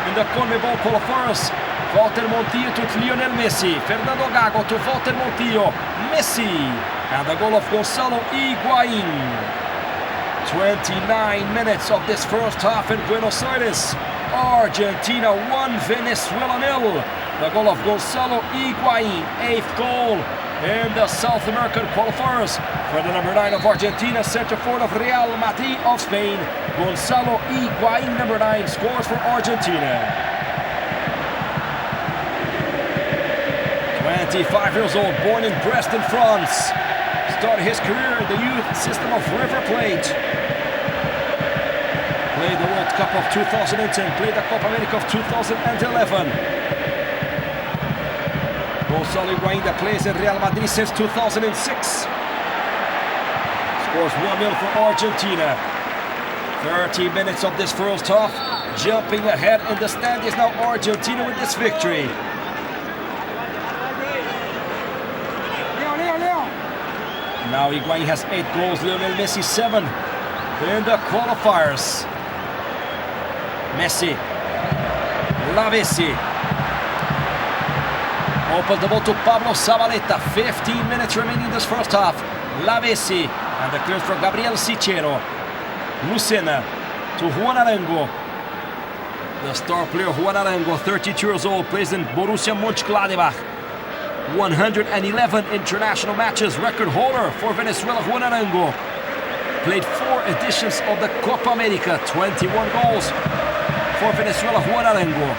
in the CONMEBOL qualifiers. Walter Montillo to Lionel Messi. Fernando Gago to Walter Montillo. Messi. And the goal of Gonzalo Higuaín. 29 minutes of this first half in Buenos Aires. Argentina 1, Venezuela 0. The goal of Gonzalo Higuaín, 8th goal in the South American qualifiers for the number 9 of Argentina, center forward of Real Madrid of Spain. Gonzalo Higuaín, number 9, scores for Argentina. 25 years old, born in Brest in France. Started his career in the youth system of River Plate. Played the World Cup of 2010, played the Copa America of 2011. Gonzalo Higuaín that plays in Real Madrid since 2006. Scores 1-0 for Argentina. 30 minutes of this first half. Jumping ahead in the stand is now Argentina with this victory. Now Higuaín has 8 goals, Lionel Messi 7 in the qualifiers. Messi, Lavezzi, opens the ball to Pablo Zabaleta. 15 minutes remaining in this first half. Lavezzi, and the clearance for Gabriel Sichero. Lucena to Juan Arango. The star player Juan Arango, 32 years old, plays in Borussia Mönchengladbach. 111 international matches, record holder for Venezuela, Juan Arango. Played 4 editions of the Copa America, 21 goals for Venezuela, Juan Arango.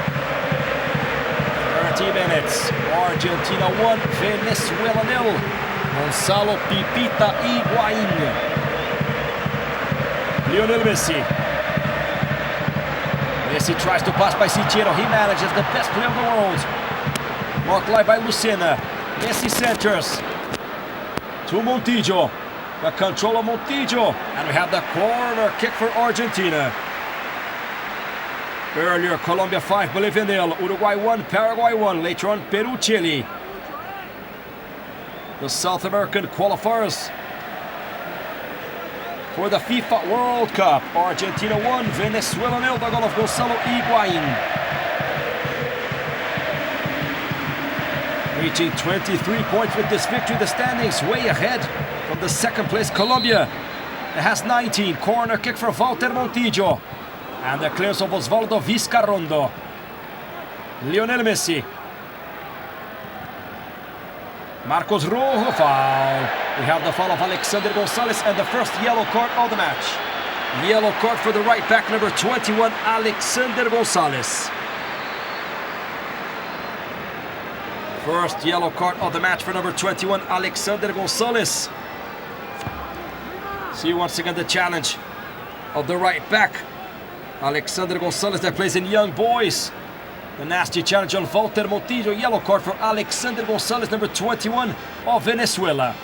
30 minutes, Argentina 1, Venezuela 0. Gonzalo Pipita Higuaín. Lionel Messi. Messi tries to pass by Sichero. He manages, the best player in the world. Marked live by Lucena. Messi centers to Montillo. The control of Montillo. And we have the corner kick for Argentina. Earlier, Colombia 5, Bolivia 0. Uruguay 1, Paraguay 1. Later on, Peru, Chile. The South American qualifiers for the FIFA World Cup. Argentina 1, Venezuela 0. The goal of Gonzalo Higuaín. Reaching 23 points with this victory. The standings way ahead from the second place Colombia. It has 19. Corner kick for Walter Montillo. And the clearance of Osvaldo Vizcarrondo. Lionel Messi. Marcos Rojo foul. We have the foul of Alexander Gonzalez and the first yellow card of the match. Yellow card for the right back, number 21, Alexander Gonzalez. First yellow card of the match for number 21, Alexander Gonzalez. See once again the challenge of the right back, Alexander Gonzalez that plays in Young Boys. The nasty challenge on Walter Montillo. Yellow card for Alexander Gonzalez, number 21 of Venezuela.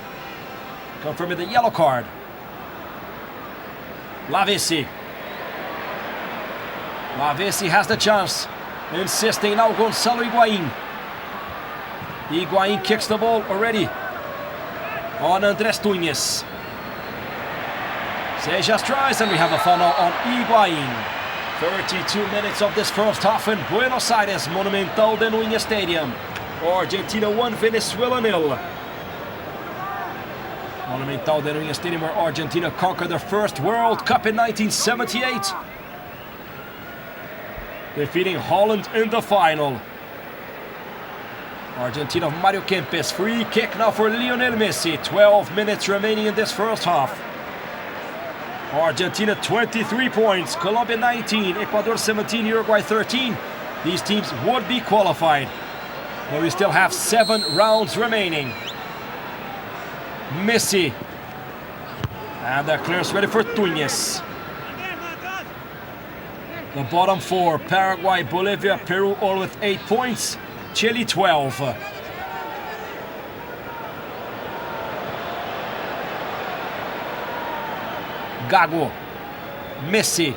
Confirming the yellow card. Lavezzi. Lavezzi has the chance. Insisting now Gonzalo Higuaín. Higuaín kicks the ball already on Andrés Túñez. Sejas tries, and we have a foul now on Higuaín. 32 minutes of this first half in Buenos Aires, Monumental de Núñez Stadium. Argentina 1, Venezuela 0. Monumental de Núñez Stadium, where Argentina conquered their first World Cup in 1978. Defeating Holland in the final. Argentina of Mario Kempes. Free kick now for Lionel Messi. 12 minutes remaining in this first half. Argentina 23 points, Colombia 19, Ecuador 17, Uruguay 13. These teams would be qualified. But we still have 7 rounds remaining. Messi. And the clearance ready for Túñez. The bottom 4, Paraguay, Bolivia, Peru, all with 8 points. Chile 12. Gago. Messi.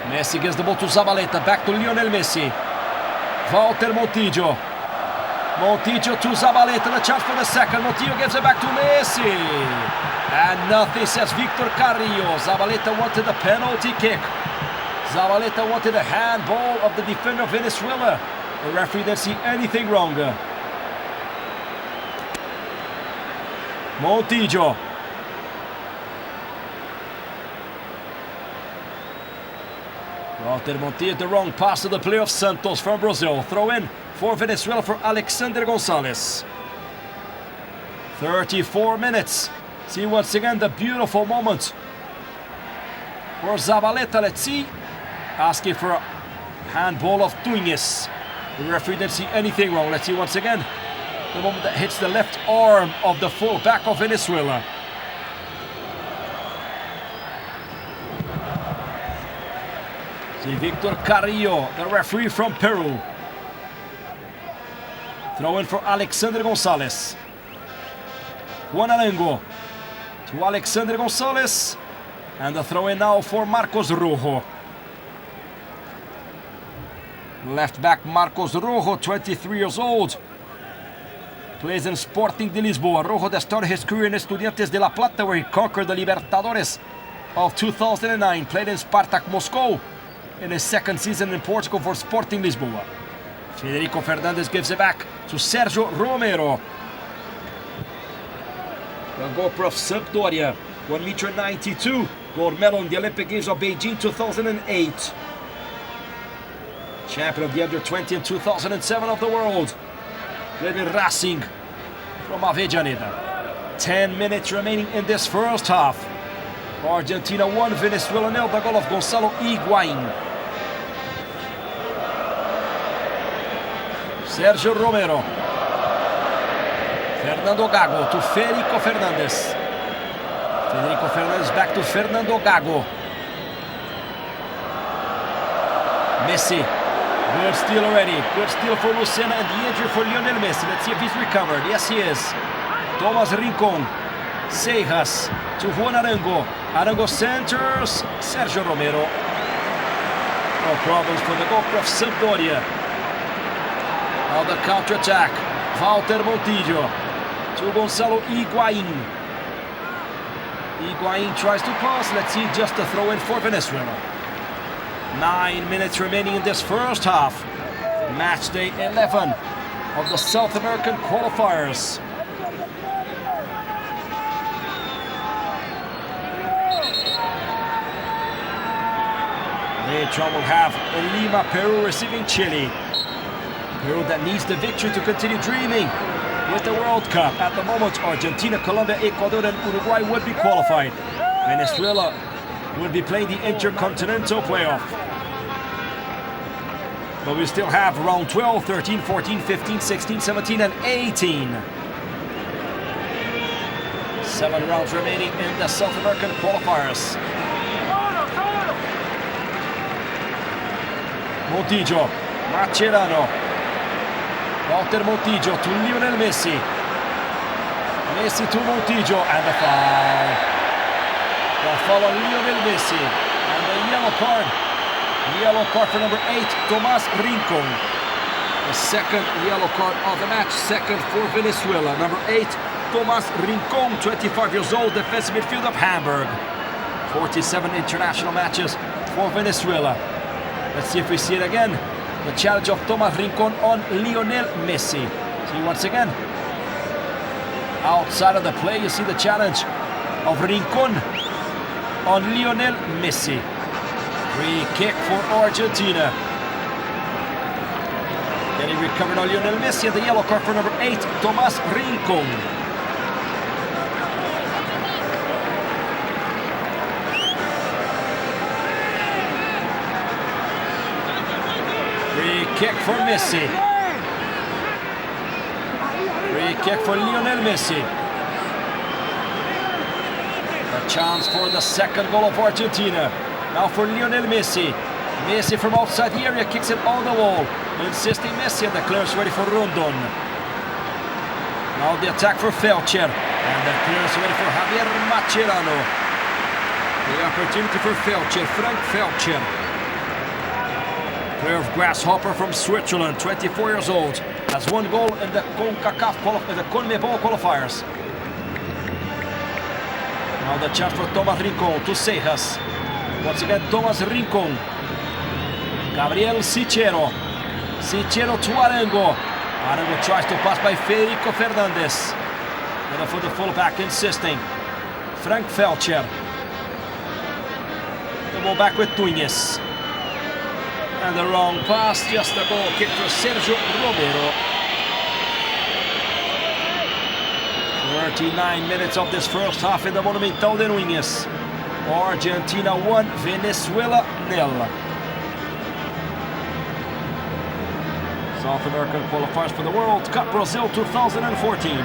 Messi gives the ball to Zabaleta. Back to Lionel Messi. Walter Montillo. Montillo to Zabaleta. The chance for the second. Montillo gives it back to Messi. And nothing, says Víctor Carrillo. Zabaleta wanted a penalty kick. Zabaleta wanted a handball of the defender of Venezuela. The referee didn't see anything wrong. Montillo. Walter Montillo, the wrong pass to the player of Santos from Brazil. Throw in for Venezuela for Alexander Gonzalez. 34 minutes. See once again the beautiful moment for Zabaleta. Let's see. Asking for a handball of Túñez. The referee didn't see anything wrong. Let's see once again. The moment that hits the left arm of the fullback of Venezuela. See Víctor Carrillo, the referee from Peru. Throw in for Alexander Gonzalez. Juan Arango to Alexander Gonzalez. And the throw in now for Marcos Rojo. Left back Marcos Rojo, 23 years old. Plays in Sporting de Lisboa. Rojo that started his career in Estudiantes de La Plata, where he conquered the Libertadores of 2009. Played in Spartak Moscow in his second season in Portugal for Sporting Lisboa. Federico Fernández gives it back to Sergio Romero. The goalkeeper of Sampdoria, 1.92 m, gold medal in the Olympic Games of Beijing 2008. Champion of the under-20 in 2007 of the world. Played with Racing from Avellaneda. 10 minutes remaining in this first half. Argentina 1, Venezuela 0. The goal of Gonzalo Higuaín. Sergio Romero. Fernando Gago to Federico Fernández. Federico Fernández back to Fernando Gago. Messi. Good steal already. Good steal for Lucena, and the injury for Lionel Messi. Let's see if he's recovered. Yes, he is. Thomas Rincon. Sejas to Juan Arango. Arango centers. Sergio Romero. No problems for the goalkeeper of Sampdoria. Now the counter-attack. Walter Montillo to Gonzalo Higuaín. Higuaín tries to pass. Let's see, just a throw in for Venezuela. 9 minutes remaining in this first half. Match day 11 of the South American qualifiers. Later on we'll have Lima, Peru receiving Chile. Peru that needs the victory to continue dreaming with the World Cup. At the moment, Argentina, Colombia, Ecuador, and Uruguay would be qualified. Venezuela will be playing the Intercontinental Playoff. But we still have round 12, 13, 14, 15, 16, 17, and 18. 7 rounds remaining in the South American qualifiers. Montillo, Mascherano, Walter Montillo to Lionel Messi. Messi to Montillo, and the foul. The foul on Lionel Messi, and the yellow card. Yellow card for number 8, Tomás Rincón. The second yellow card of the match, second for Venezuela. Number 8, Tomás Rincón, 25 years old, defensive midfielder of Hamburg. 47 international matches for Venezuela. Let's see if we see it again. The challenge of Tomás Rincón on Lionel Messi. See once again. Outside of the play, you see the challenge of Rincón on Lionel Messi. Free kick for Argentina. Then he recovered on Lionel Messi, and the yellow card for number 8, Tomás Rincón. Free kick for Messi. Free kick for Lionel Messi. A chance for the second goal of Argentina. Now for Lionel Messi. Messi from outside the area kicks it on the wall. Insisting Messi, and the clearance ready for Rondon. Now the attack for Felcher. And the clearance ready for Javier Mascherano. The opportunity for Felcher, Frank Felcher. Player of Grasshopper from Switzerland, 24 years old. Has one goal in the CONMEBOL qualifiers. Now the chance for Tomás Rincón to Sejas. Once again, Tomás Rincón. Gabriel Sichero. Sichero to Arango. Arango tries to pass by Federico Fernández. And for the fullback insisting. Frank Felcher. The ball back with Núñez. And the wrong pass, just a goal kick for Sergio Romero. 39 minutes of this first half in the Monumental de Núñez. Argentina 1, Venezuela 0. South American qualifiers for the World Cup Brazil 2014.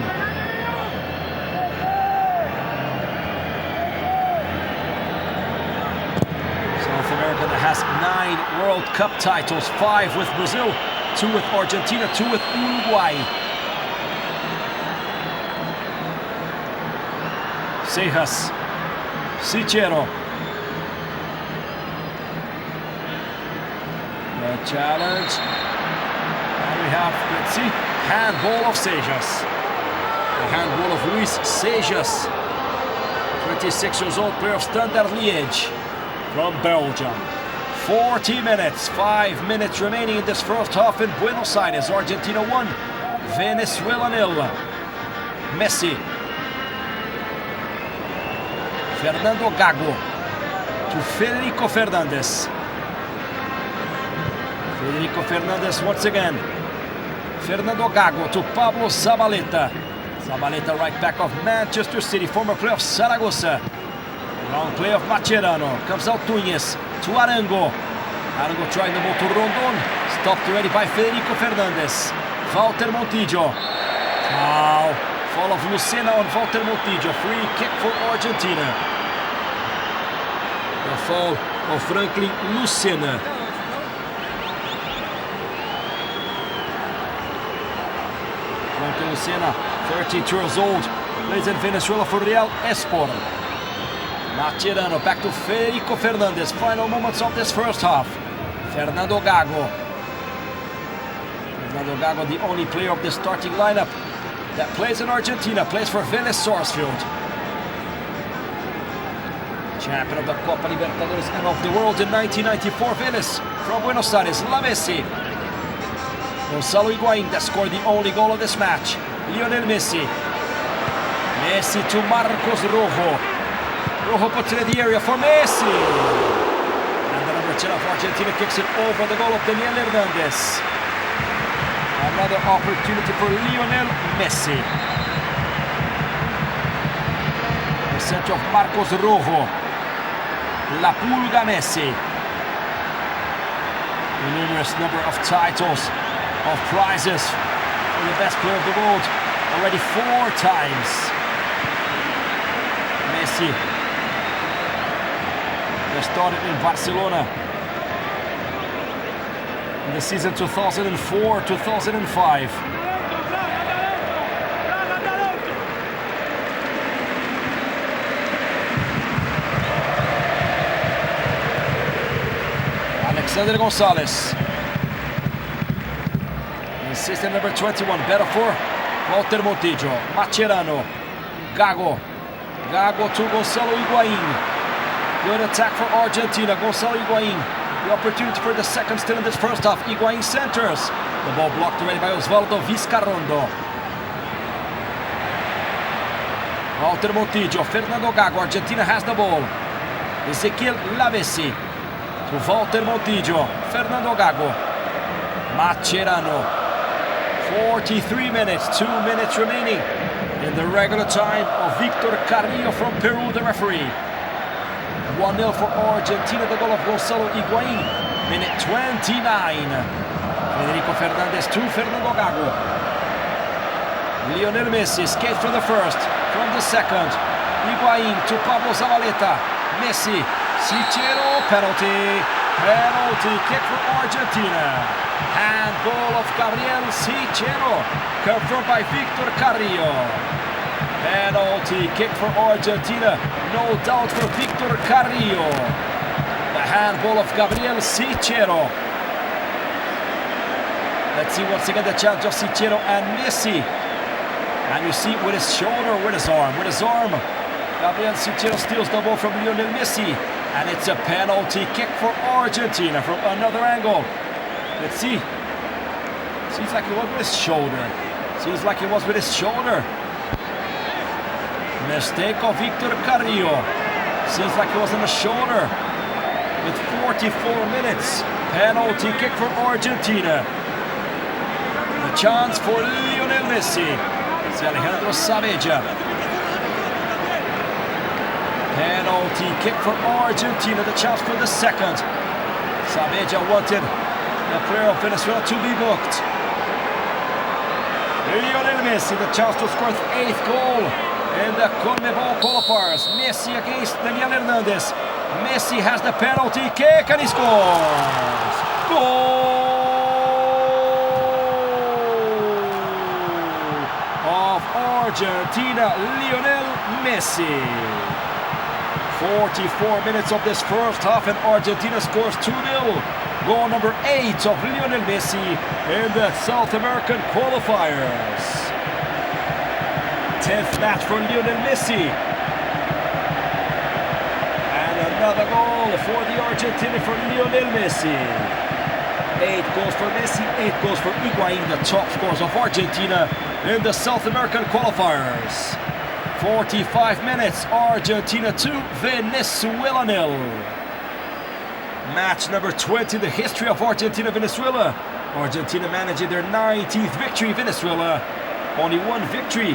South America that has 9 World Cup titles, 5 with Brazil, 2 with Argentina, 2 with Uruguay. Sejas, Sichero. The challenge. And we have, let's see, handball of Sejas. The handball of Luis Sejas. 26 years old, player of Standard Liège from Belgium. 40 minutes, 5 minutes remaining in this first half in Buenos Aires. Argentina 1, Venezuela 0. Messi. Fernando Gago to Federico Fernández. Federico Fernández once again. Fernando Gago to Pablo Zabaleta. Zabaleta right back of Manchester City, former player of Zaragoza. Long play of Mascherano. Comes out Núñez to Arango. Arango trying the ball to Rondon. Stopped already by Federico Fernández. Walter Montillo. Foul. Fall of Lucena on Walter Montillo. Free kick for Argentina. The fall of Franklin Lucena. Franklin Lucena, 32 years old, plays in Venezuela for Real Esport. Mascherano back to Federico Fernández. Final moments of this first half. Fernando Gago. Fernando Gago, the only player of the starting lineup that plays in Argentina, plays for Vélez Sarsfield. Champion of the Copa Libertadores and of the world in 1994, Vélez from Buenos Aires, Lavezzi. Gonzalo Higuaín that scored the only goal of this match. Lionel Messi. Messi to Marcos Rojo. Rojo puts it in the area for Messi. And the number 10 of Argentina kicks it over the goal of Daniel Hernández. Another opportunity for Lionel Messi. The center of Marcos Rojo. La Pulga Messi. A numerous number of titles, of prizes for the best player of the world. Already 4 times. Messi. They started in Barcelona. in the season 2004-2005. Alexander Gonzalez. Assistant number 21, better for Walter Montillo. Mascherano. Gago. Gago to Gonzalo Higuaín. Good attack for Argentina. Gonzalo Higuaín. The opportunity for the second still in this first half. Higuaín centers. The ball blocked already by Osvaldo Vizcarrondo. Walter Montillo. Fernando Gago. Argentina has the ball. Ezequiel Lavezzi. To Walter Montillo. Fernando Gago. Mascherano. 43 minutes. 2 minutes remaining in the regular time of Víctor Carrillo from Peru, the referee. 1-0 for Argentina, the goal of Gonzalo Higuaín, minute 29. Federico Fernández to Fernando Gago. Lionel Messi escaped from the first, from the second. Higuaín to Pablo Zabaleta. Messi, Sichero, penalty. Penalty kick for Argentina. Handball of Gabriel Sichero, confirmed by Víctor Carrillo. Penalty kick for Argentina, no doubt for Víctor Carrillo. The handball of Gabriel Sichero. Let's see once again the challenge of Sichero and Messi. And you see with his shoulder, with his arm. Gabriel Sichero steals the ball from Lionel Messi. And it's a penalty kick for Argentina from another angle. Let's see. Seems like it was with his shoulder. Mistake of Víctor Carrillo. Seems like it was on the shoulder. With 44 minutes. Penalty kick for Argentina. The chance for Lionel Messi. It's Alejandro Zabaleta. Penalty kick for Argentina. The chance for the second. Zabaleta wanted the player of Venezuela to be booked. Lionel Messi, the chance to score his 8th goal in the CONMEBOL qualifiers. Messi against Daniel Hernandez. Messi has the penalty kick and he scores! Goal of Argentina, Lionel Messi. 44 minutes of this first half and Argentina scores 2-0. Goal number 8 of Lionel Messi in the South American qualifiers. 10th match for Lionel Messi. And another goal for the Argentina for Lionel Messi. 8 goals for Messi, 8 goals for Higuaín, the top scorers of Argentina in the South American qualifiers. 45 minutes, Argentina 2, Venezuela 0. Match number 20 in the history of Argentina-Venezuela. Argentina managing their 19th victory. Venezuela only one victory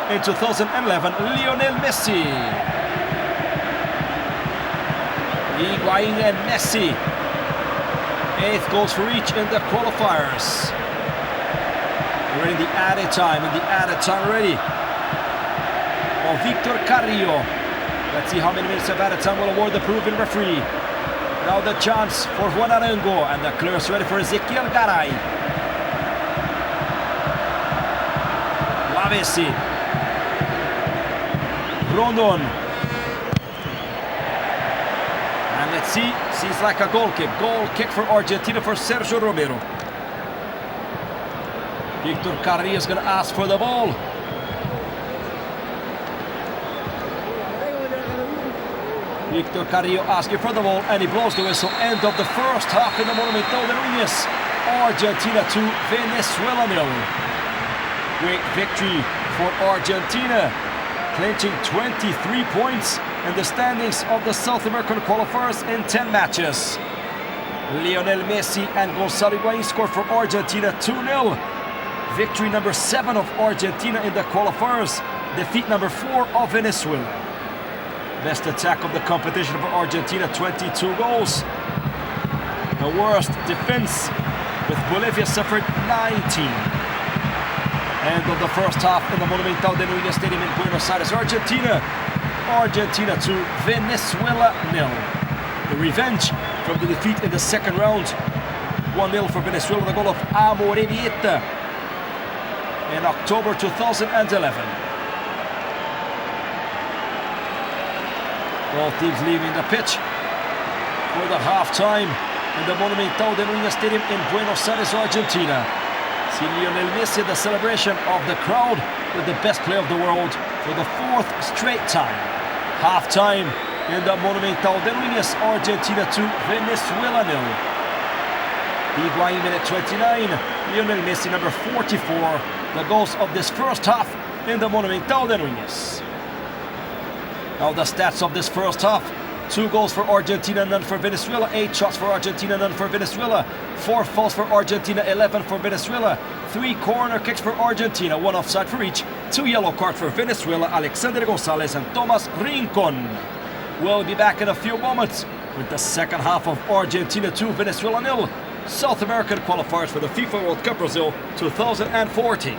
in 2011. Lionel Messi. Higuaín and Messi. 8 goals for each in the qualifiers. We're in the added time. Already. Of Víctor Carrillo. Let's see how many minutes of added time will award the Peruvian referee. Now the chance for Juan Arango, and the clearance ready for Ezequiel Garay. Lavezzi. Rondon. And let's see, seems like a goal kick. Goal kick for Argentina for Sergio Romero. Víctor Carrillo is going to ask for the ball. Víctor Carrillo asking for the ball and he blows the whistle. End of the first half in the Monumental de Núñez. Argentina 2, Venezuela 0. Great victory for Argentina, clinching 23 points in the standings of the South American qualifiers in 10 matches. Lionel Messi and Gonzalo Higuaín scored for Argentina 2-0. Victory number 7 of Argentina in the qualifiers. Defeat number 4 of Venezuela. Best attack of the competition for Argentina, 22 goals. The worst defense, with Bolivia suffered 19. End of the first half in the Monumental de Núñez Stadium in Buenos Aires, Argentina. Argentina 2, Venezuela 0. The revenge from the defeat in the second round 1-0 for Venezuela, the goal of Amorebieta in October 2011. All teams leaving the pitch for the half-time in the Monumental de Nuñez Stadium in Buenos Aires, Argentina. See Lionel Messi at the celebration of the crowd with the best player of the world for the 4th straight time. Half-time in the Monumental de Nuñez, Argentina 2, Venezuela 0. Higuaín minute 29, Lionel Messi number 44, the goals of this first half in the Monumental de Nuñez. Now the stats of this first half: 2 goals for Argentina, none for Venezuela. 8 shots for Argentina, none for Venezuela. 4 fouls for Argentina, 11 for Venezuela. 3 corner kicks for Argentina, 1 offside for each. 2 yellow cards for Venezuela, Alexander Gonzalez and Thomas Rincon. We'll be back in a few moments with the second half of Argentina 2, Venezuela 0. South American qualifiers for the FIFA World Cup Brazil 2014.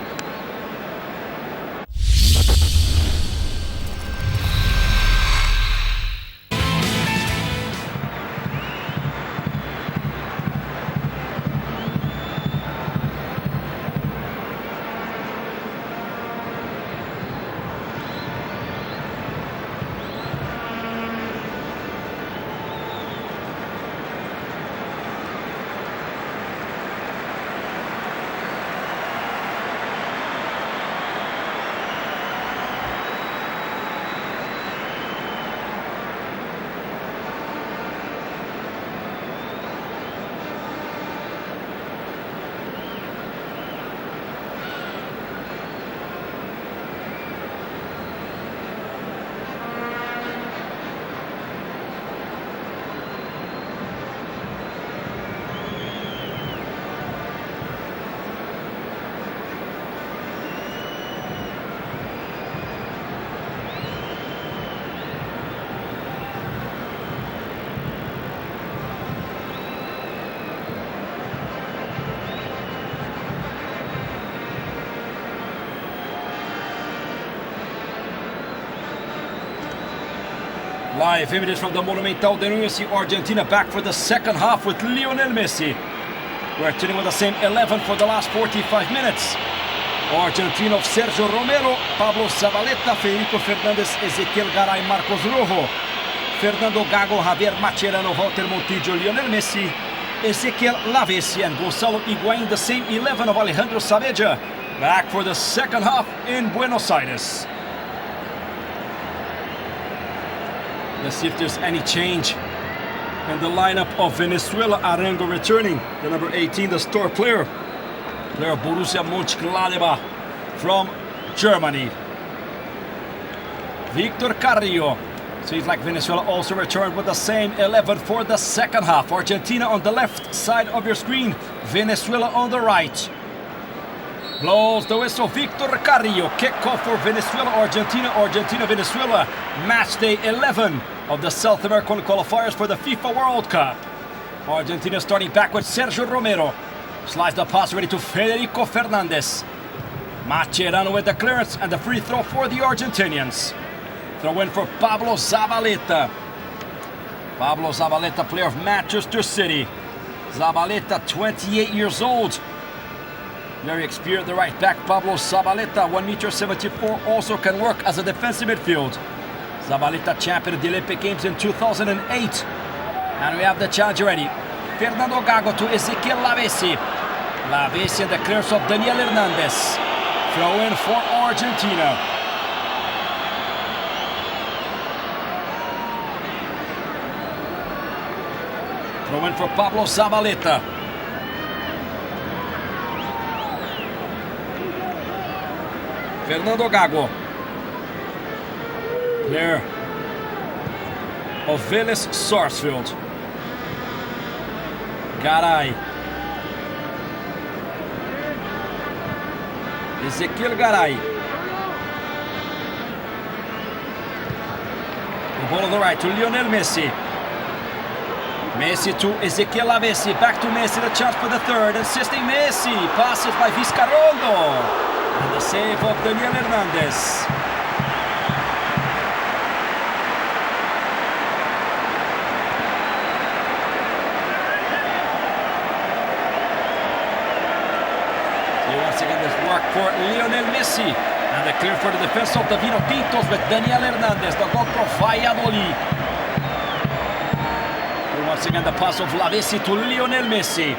Live images from the Monumental de Nuñez. Argentina back for the second half with Lionel Messi. We're tuning with the same 11 for the last 45 minutes. Argentina of Sergio Romero, Pablo, Zabaleta, Federico, Fernández, Ezequiel, Garay, Marcos, Rojo, Fernando, Gago, Javier, Mascherano, Walter, Montillo, Lionel Messi, Ezequiel, Lavezzi and Gonzalo, Higuaín. The same 11 of Alejandro Sabella. Back for the second half in Buenos Aires. Let's see if there's any change in the lineup of Venezuela. Arango returning, the number 18, the star player of Borussia Mönchengladbach from Germany. Víctor Carrillo. Seems like Venezuela also returned with the same 11 for the second half. Argentina on the left side of your screen, Venezuela on the right. Blows the whistle, Víctor Carrillo. Kickoff for Venezuela, Argentina, Argentina, Venezuela. Match day 11 of the South American qualifiers for the FIFA World Cup. Argentina starting back with Sergio Romero. Slides the pass ready to Federico Fernández. Mascherano with the clearance and the free throw for the Argentinians. Throw in for Pablo Zabaleta. Pablo Zabaleta, player of Manchester City. Zabaleta, 28 years old. Very experienced, the right back, Pablo Zabaleta, 1'74", also can work as a defensive midfield. Zabaleta, champion of the Olympic Games in 2008. And we have the challenge ready. Fernando Gago to Ezequiel Lavezzi. Lavezzi and the clearance of Daniel Hernandez. Throw in for Argentina. Throw in for Pablo Zabaleta. Fernando Gago. Player of Vélez Sarsfield. Garay. Ezequiel Garay. The ball on the right to Lionel Messi. Messi to Ezequiel Lavezzi. Back to Messi, the chance for the third. Insisting Messi. Passes by Vizcarrondo. And the save of Daniel Hernandez. mark for Lionel Messi. And the clear for the defense of the Vinotintos with Daniel Hernandez, the goal for Valladolid. And once again, the pass of Lavezzi to Lionel Messi.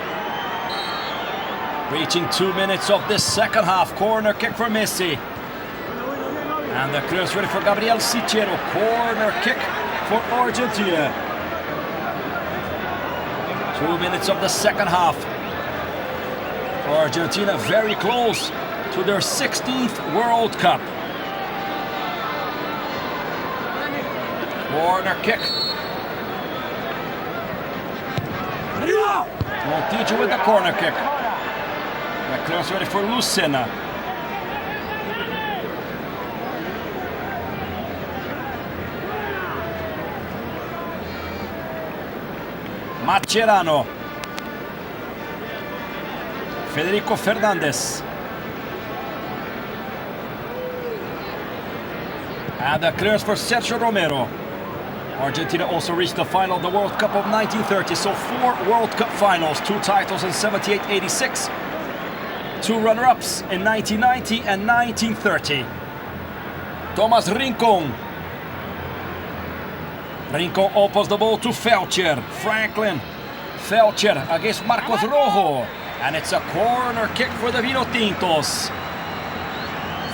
Reaching 2 minutes of this second half. Corner kick for Messi. And the clear is ready for Gabriel Sichero. Corner kick for Argentina. 2 minutes of the second half. Argentina very close to their 16th World Cup. Corner kick. Montillo with the corner kick. The clearance ready for Lucena. Mascherano. Federico Fernández. And the clearance for Sergio Romero. Argentina also reached the final of the World Cup of 1930. So 4 World Cup finals, 2 titles in 78-86, 2 runner-ups in 1990 and 1930. Thomas Rincon. Rincon opens the ball to Felcher. Franklin. Felcher against Marcos Rojo. And it's a corner kick for the Vinotintos.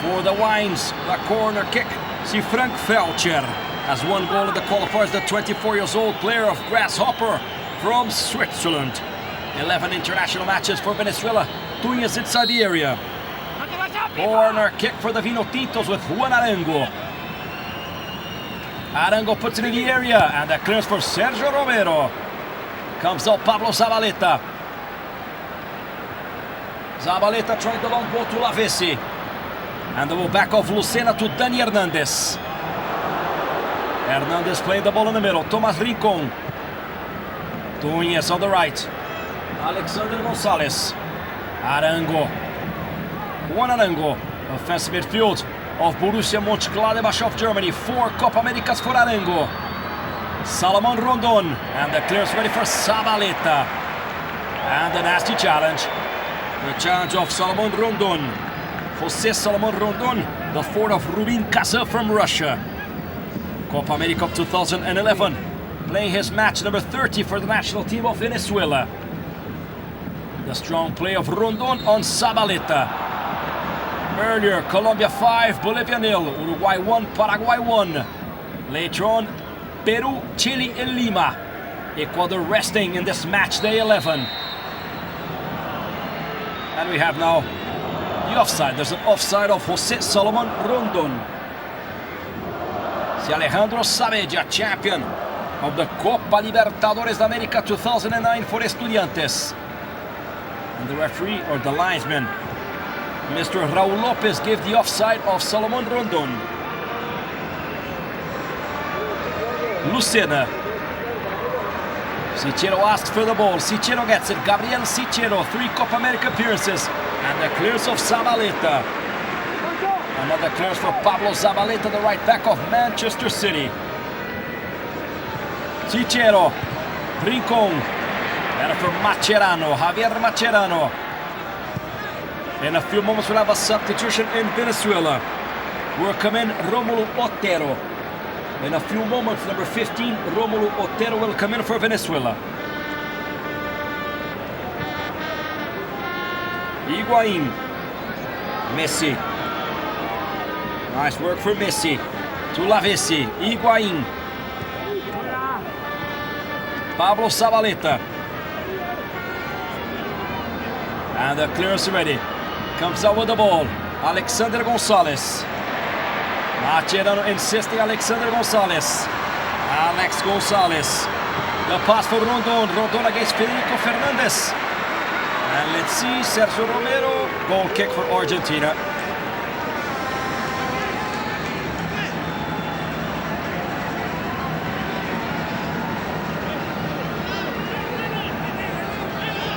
For the Wines, the corner kick. See, Frank Felcher has 1 goal in the qualifiers. The 24-year-old player of Grasshopper from Switzerland. 11 international matches for Venezuela, 2 years in Siberia. Corner kick for the Vinotintos with Juan Arango. Arango puts it in the area, and the clearance for Sergio Romero. Comes out Pablo Zabaleta. Zabaleta trying the long ball to Lavezzi. And the ball back of Lucena to Dani Hernandez. Hernandez playing the ball in the middle. Thomas Rincon. Túñez on the right. Alexander Gonzalez. Arango. Juan Arango. Offensive midfield of Borussia Mönchengladbach of Germany. 4 Copa Americas for Arango. Salomon Rondon. And the clearance ready for Zabaleta. And a nasty challenge. The challenge of Salomon Rondon. José Salomon Rondon, the 4th of Rubin Kassa from Russia. Copa America of 2011. Playing his match number 30 for the national team of Venezuela. The strong play of Rondon on Zabaleta. Earlier, Colombia 5, Bolivia 0, Uruguay 1, Paraguay 1. Later on, Peru, Chile and Lima. Ecuador resting in this match day 11. And we have now the offside. There's an offside of José Salomon Rondon. Si Alejandro Saavedra, champion of the Copa Libertadores de América 2009 for Estudiantes. And the referee, or the linesman, Mr. Raúl López, gave the offside of Salomon Rondon. Lucena. Sichero asked for the ball. Sichero gets it. Gabriel Sichero, 3 Copa America appearances. And the clearance of Zabaleta. Another clearance for Pablo Zabaleta, the right back of Manchester City. Sichero. Rincon. And for Mascherano. Javier Mascherano. In a few moments we'll have a substitution in Venezuela. Will come in Rómulo Otero. In a few moments, number 15, Rómulo Otero will come in for Venezuela. Higuaín. Messi. Nice work for Messi. To Lavezzi. Higuaín. Pablo Zabaleta. And the clearance ready. Comes out with the ball. Alexander Gonzalez. Mascherano insisting Alexander Gonzalez. Alex Gonzalez. The pass for Rondon. Rondon against Federico Fernández. And let's see, Sergio Romero. Goal kick for Argentina.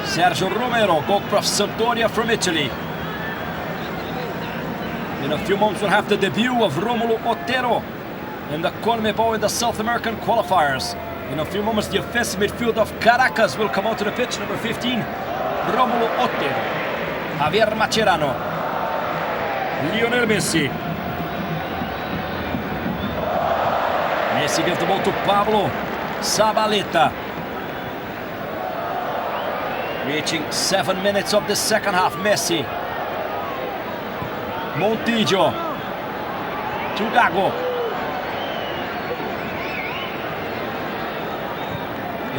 Sergio Romero, goalkeeper of Sampdoria from Italy. In a few moments we'll have the debut of Rómulo Otero in the CONMEBOL in the South American qualifiers. In a few moments the offensive midfield of Caracas will come onto the pitch, number 15, Rómulo Otero. Javier Mascherano. Lionel Messi. Messi gives the ball to Pablo. Zabaleta. Reaching 7 minutes of the second half. Messi. Montillo. To Gago.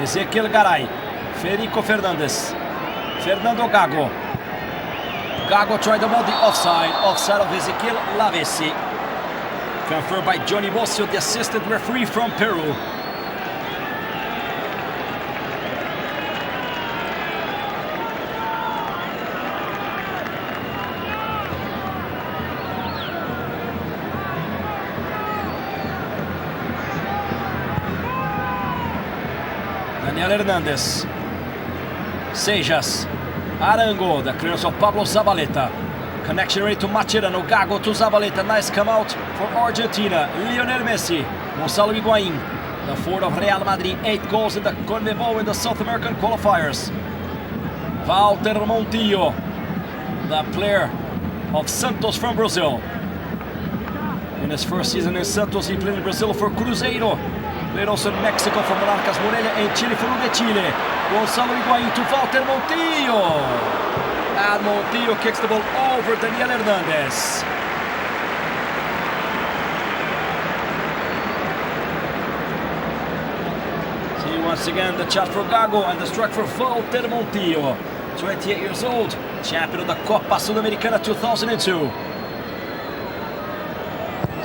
Ezequiel Garay. Federico Fernández. Fernando Gago. Gago tried the ball, the offside. Offside of Ezequiel Lavezzi. Confirmed by Johnny Bossio, the assistant referee from Peru. Hernández. Sejas. Arango. The clearance of Pablo Zabaleta. Connection rate to Mascherano. Gago to Zabaleta. Nice come out for Argentina. Lionel Messi. Gonzalo Higuaín. The forward of Real Madrid. 8 goals in the CONMEBOL in the South American qualifiers. Walter Montillo. The player of Santos from Brazil. In his first season in Santos, he played in Brazil for Cruzeiro. Played also in Mexico for Monarcas Morelia and Chile for Ude Chile. Gonzalo Higuaín to Walter Montillo. And Montillo kicks the ball over Daniel Hernández. See once again the shot for Gago and the strike for Walter Montillo. 28 years old, champion of the Copa Sudamericana 2002.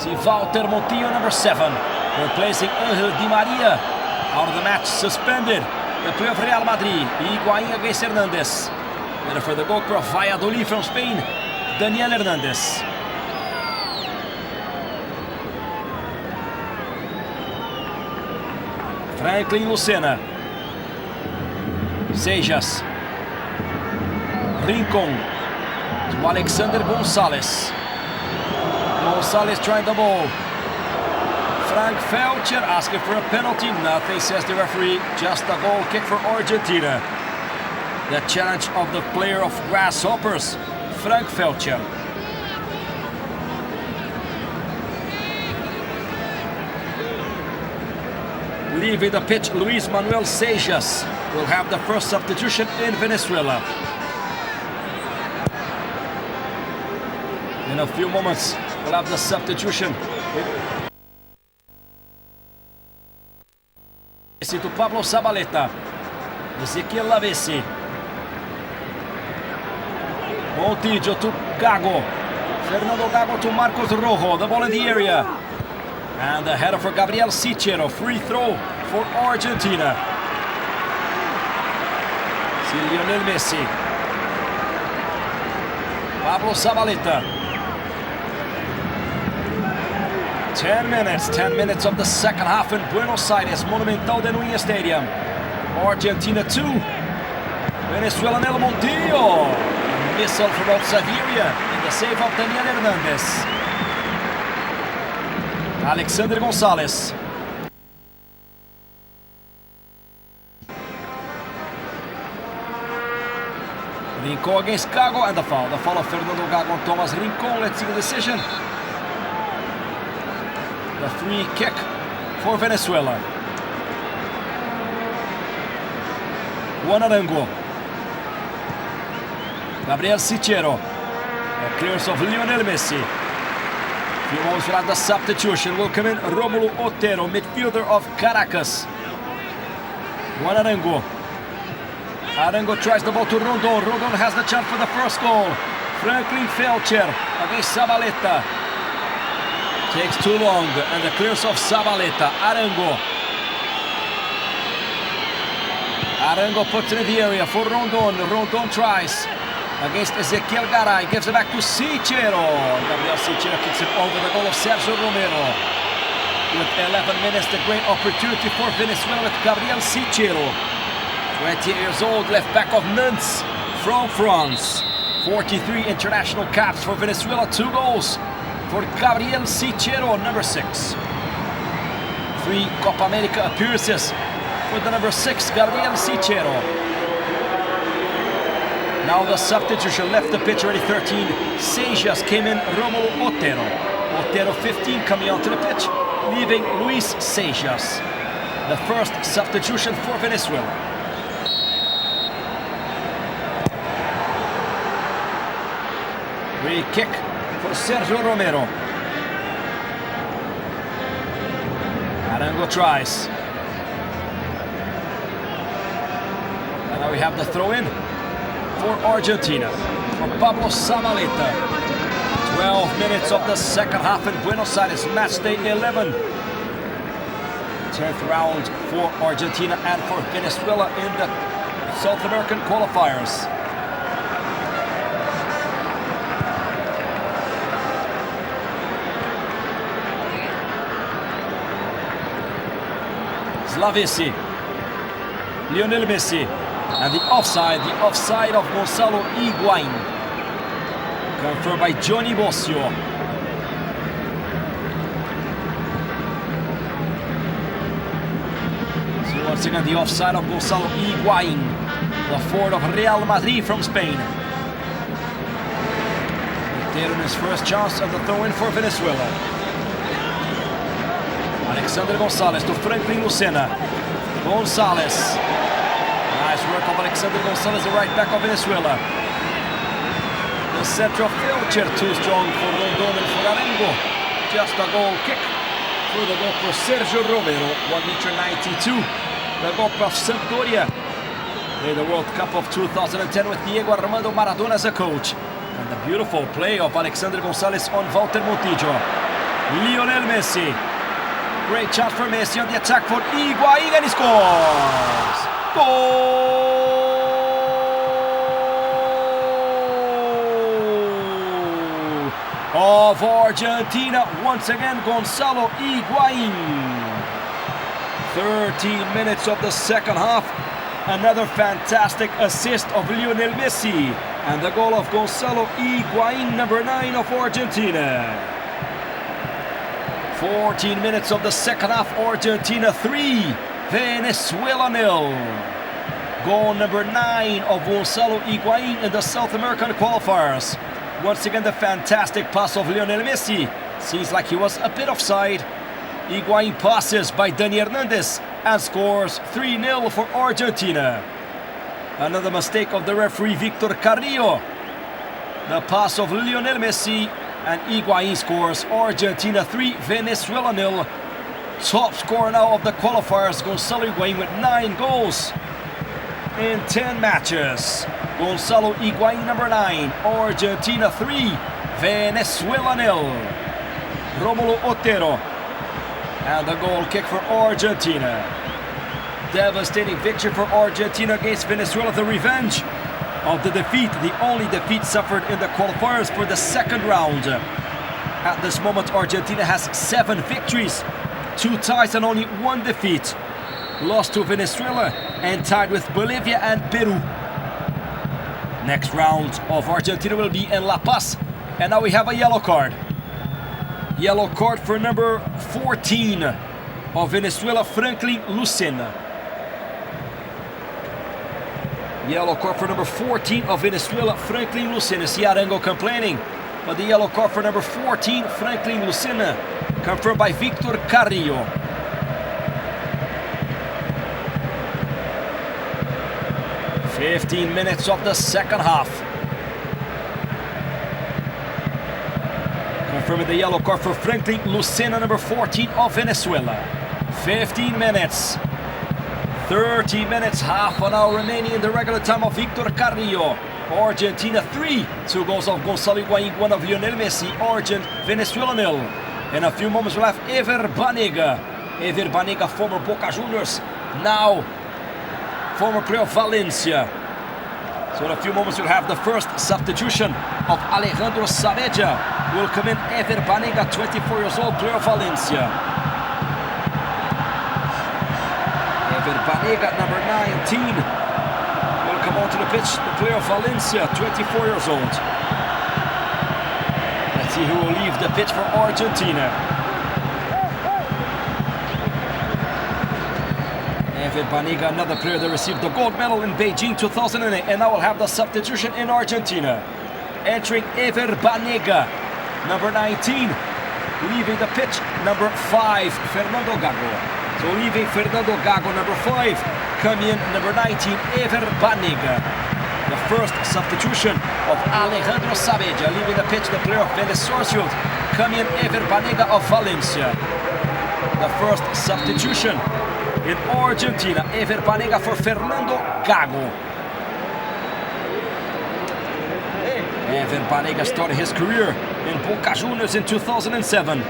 See Walter Montillo, number 7. Replacing Angel Di Maria, out of the match, suspended. The player of Real Madrid, Higuaín against Hernández. And for the goalkeeper of Valladolid from Spain, Daniel Hernández. Franklin Lucena. Sejas. Rincon. To Alexander Gonzalez. Gonzalez trying the ball. Frank Felcher asking for a penalty. Nothing, says the referee. Just a goal kick for Argentina. The challenge of the player of Grasshoppers, Frank Felcher. Leaving the pitch, Luis Manuel Sejas will have the first substitution in Venezuela. In a few moments, we'll have the substitution. To Pablo Zabaleta. Ezequiel Lavezzi. Montillo to Gago. Fernando Gago to Marcos Rojo. The ball in the area. And the header for Gabriel Sichero. Free throw for Argentina. See Lionel Messi. Pablo Zabaleta. 10 minutes of the second half in Buenos Aires, Monumental de Nuñez Stadium. Argentina 2, Venezuela nil. Montillo. Missile from outside the area in the save of Daniel Hernández. Alexander Gonzalez. Rincon against Gago and the foul. The foul of Fernando Gago and Thomas Rincon. Let's see the decision. The free kick for Venezuela. Juan Arango. Gabriel Sichero. The clearance of Lionel Messi. Few moments will have the substitution. Will come in Romulo Otero, midfielder of Caracas. Juan Arango. Arango tries the ball to Rondon. Rondon has the chance for the first goal. Franklin Felcher against Zabaleta. Takes too long, and the clearance of Zabaleta. Arango. Arango puts it in the area for Rondon. Rondon tries against Ezequiel Garay. Gives it back to Sichero. Gabriel Sichero kicks it over the goal of Sergio Romero. With 11 minutes, the great opportunity for Venezuela with Gabriel Sichero. 20 years old, left back of Nantes from France. 43 international caps for Venezuela, 2 goals. For Gabriel Sichero, number 6. 3 Copa America appearances for the number 6, Gabriel Sichero. Now the substitution left the pitch already. 13 Seijas came in. Romo Otero. Otero 15 coming onto the pitch, leaving Luis Seijas. The first substitution for Venezuela. Free kick for Sergio Romero. Arango tries. And now we have the throw-in for Argentina, for Pablo Zabaleta. 12 minutes of the second half in Buenos Aires, match day 11. 10th round for Argentina and for Venezuela in the South American qualifiers. Lavezzi, Lionel Messi, and the offside of Gonzalo Higuaín, confirmed by Johnny Bosio. So once again the offside of Gonzalo Higuaín, the forward of Real Madrid from Spain. There in his first chance of the throw-in for Venezuela. Alexander Gonzalez to Franklin Lucena. Gonzalez. Nice work of Alexander Gonzalez, the right back of Venezuela. The central future too strong for Rondon and for Arango. Just a goal kick through the goal for Sergio Romero, 1.92 m. The goal of Sampdoria in the World Cup of 2010 with Diego Armando Maradona as a coach. And the beautiful play of Alexander Gonzalez on Walter Montillo. Lionel Messi. Great chance for Messi on the attack for Higuaín, and he scores! Goal of Argentina. Once again, Gonzalo Higuaín. 13 minutes of the second half. Another fantastic assist of Lionel Messi. And the goal of Gonzalo Higuaín, number 9 of Argentina. 14 minutes of the second half, Argentina 3, Venezuela 0. Goal number 9 of Gonzalo Higuaín in the South American qualifiers. Once again, the fantastic pass of Lionel Messi. Seems like he was a bit offside. Higuaín passes by Dani Hernandez and scores 3-0 for Argentina. Another mistake of the referee, Víctor Carrillo. The pass of Lionel Messi. And Higuaín scores. Argentina 3, Venezuela 0. Top scorer now of the qualifiers, Gonzalo Higuaín with 9 goals in 10 matches. Gonzalo Higuaín, number 9. Argentina 3, Venezuela 0. Romulo Otero. And the goal kick for Argentina. Devastating victory for Argentina against Venezuela. The revenge of the defeat, the only defeat suffered in the qualifiers for the second round. At this moment, Argentina has 7 victories, 2 ties and only 1 defeat. Lost to Venezuela and tied with Bolivia and Peru. Next round of Argentina will be in La Paz. And now we have a yellow card. Yellow card for number 14 of Venezuela, Franklin Lucena. Yellow card for number 14 of Venezuela, Franklin Lucena. See Arango complaining, but the yellow card for number 14, Franklin Lucena, confirmed by Víctor Carrillo. "15 minutes of the second half. Confirming the yellow card for Franklin Lucena, number 14 of Venezuela. 15 minutes. 30 minutes, half an hour remaining in the regular time of Víctor Carrillo. Argentina 3, 2 goals of Gonzalo Higuaín, 1 of Lionel Messi. Venezuela 0. In a few moments we'll have Ever Banega. Ever Banega, former Boca Juniors, now former player of Valencia. So in a few moments we'll have the first substitution of Alejandro Zabaleta. Will come in Ever Banega, 24 years old, player of Valencia. Banega, number 19, will come onto the pitch, the player of Valencia, 24 years old. Let's see who will leave the pitch for Argentina. Ever Banega, another player that received the gold medal in Beijing 2008, and now we'll have the substitution in Argentina. Entering Ever Banega, number 19. Leaving the pitch, number 5, Fernando Gago. So leaving Fernando Gago, number 5. Coming in, number 19, Ever Banega. The first substitution of Alejandro Sabella. Leaving the pitch, the player of Venezuela. Coming in, Ever Banega of Valencia. The first substitution in Argentina, Ever Banega for Fernando Gago. Ever Banega started his career in Boca Juniors in 2007.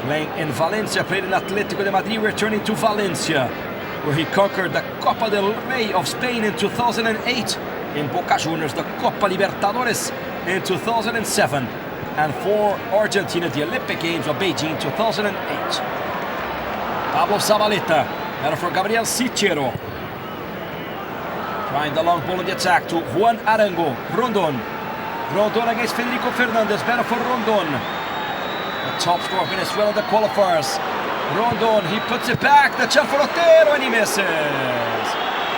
Playing in Valencia, played in Atlético de Madrid, returning to Valencia, where he conquered the Copa del Rey of Spain in 2008. In Boca Juniors, the Copa Libertadores in 2007. And for Argentina, the Olympic Games of Beijing 2008. Pablo Zabaleta, and for Gabriel Sichero. Trying the long ball in the attack to Juan Arango. Rondon. Rondon against Federico Fernández. Better for Rondon. The top scorer of Venezuela in the qualifiers. Rondon, he puts it back. The chance for Otero, and he misses.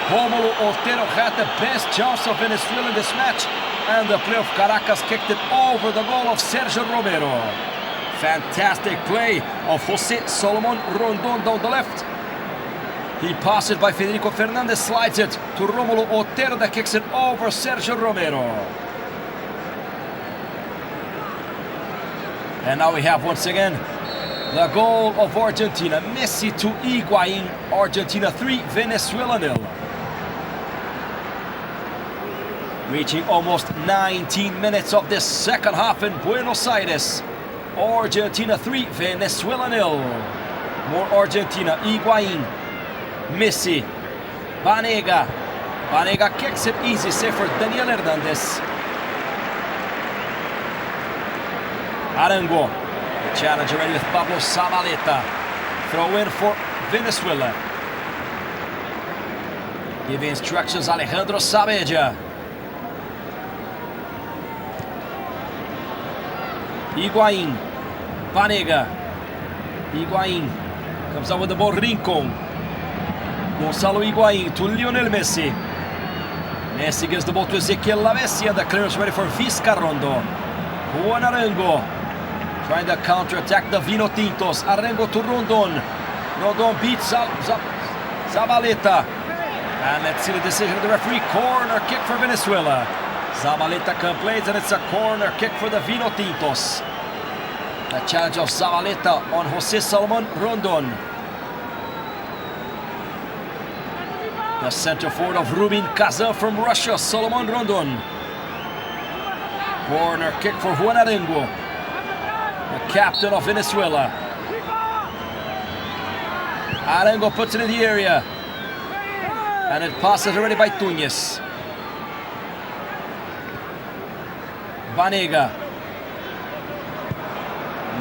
Romulo Otero had the best chance of Venezuela in this match, and the player of Caracas kicked it over the goal of Sergio Romero. Fantastic play of Jose Solomon Rondon down the left. He passes by Federico Fernández, slides it to Romulo Otero that kicks it over Sergio Romero. And now we have once again the goal of Argentina. Messi to Higuaín. Argentina 3, Venezuela 0. Reaching almost 19 minutes of this second half in Buenos Aires. Argentina 3, Venezuela 0. More Argentina. Higuaín. Messi, Banega. Banega kicks it easy, save for Daniel Hernández. Arango, the challenge already with Pablo Zabaleta. Throw in for Venezuela. Giving instructions, Alejandro Sabella. Higuaín, Banega. Higuaín comes out with the ball, Rincon. Gonzalo Higuaín to Lionel Messi. Messi gives the ball to Ezequiel Lavezzi, and the clearance ready for Vizcarrondo. Juan Arango trying to counter-attack the Vino Tintos. Arango to Rondon. Rondon beats Zabaleta. And let's see the decision of the referee. Corner kick for Venezuela. Zabaleta complains, and it's a corner kick for the Vino Tintos. The challenge of Zabaleta on Jose Salomon Rondon. The center forward of Rubin Kazan from Russia, Solomon Rondon. Corner kick for Juan Arango, the captain of Venezuela. Arango puts it in the area. And it passes already by Túñez. Banega.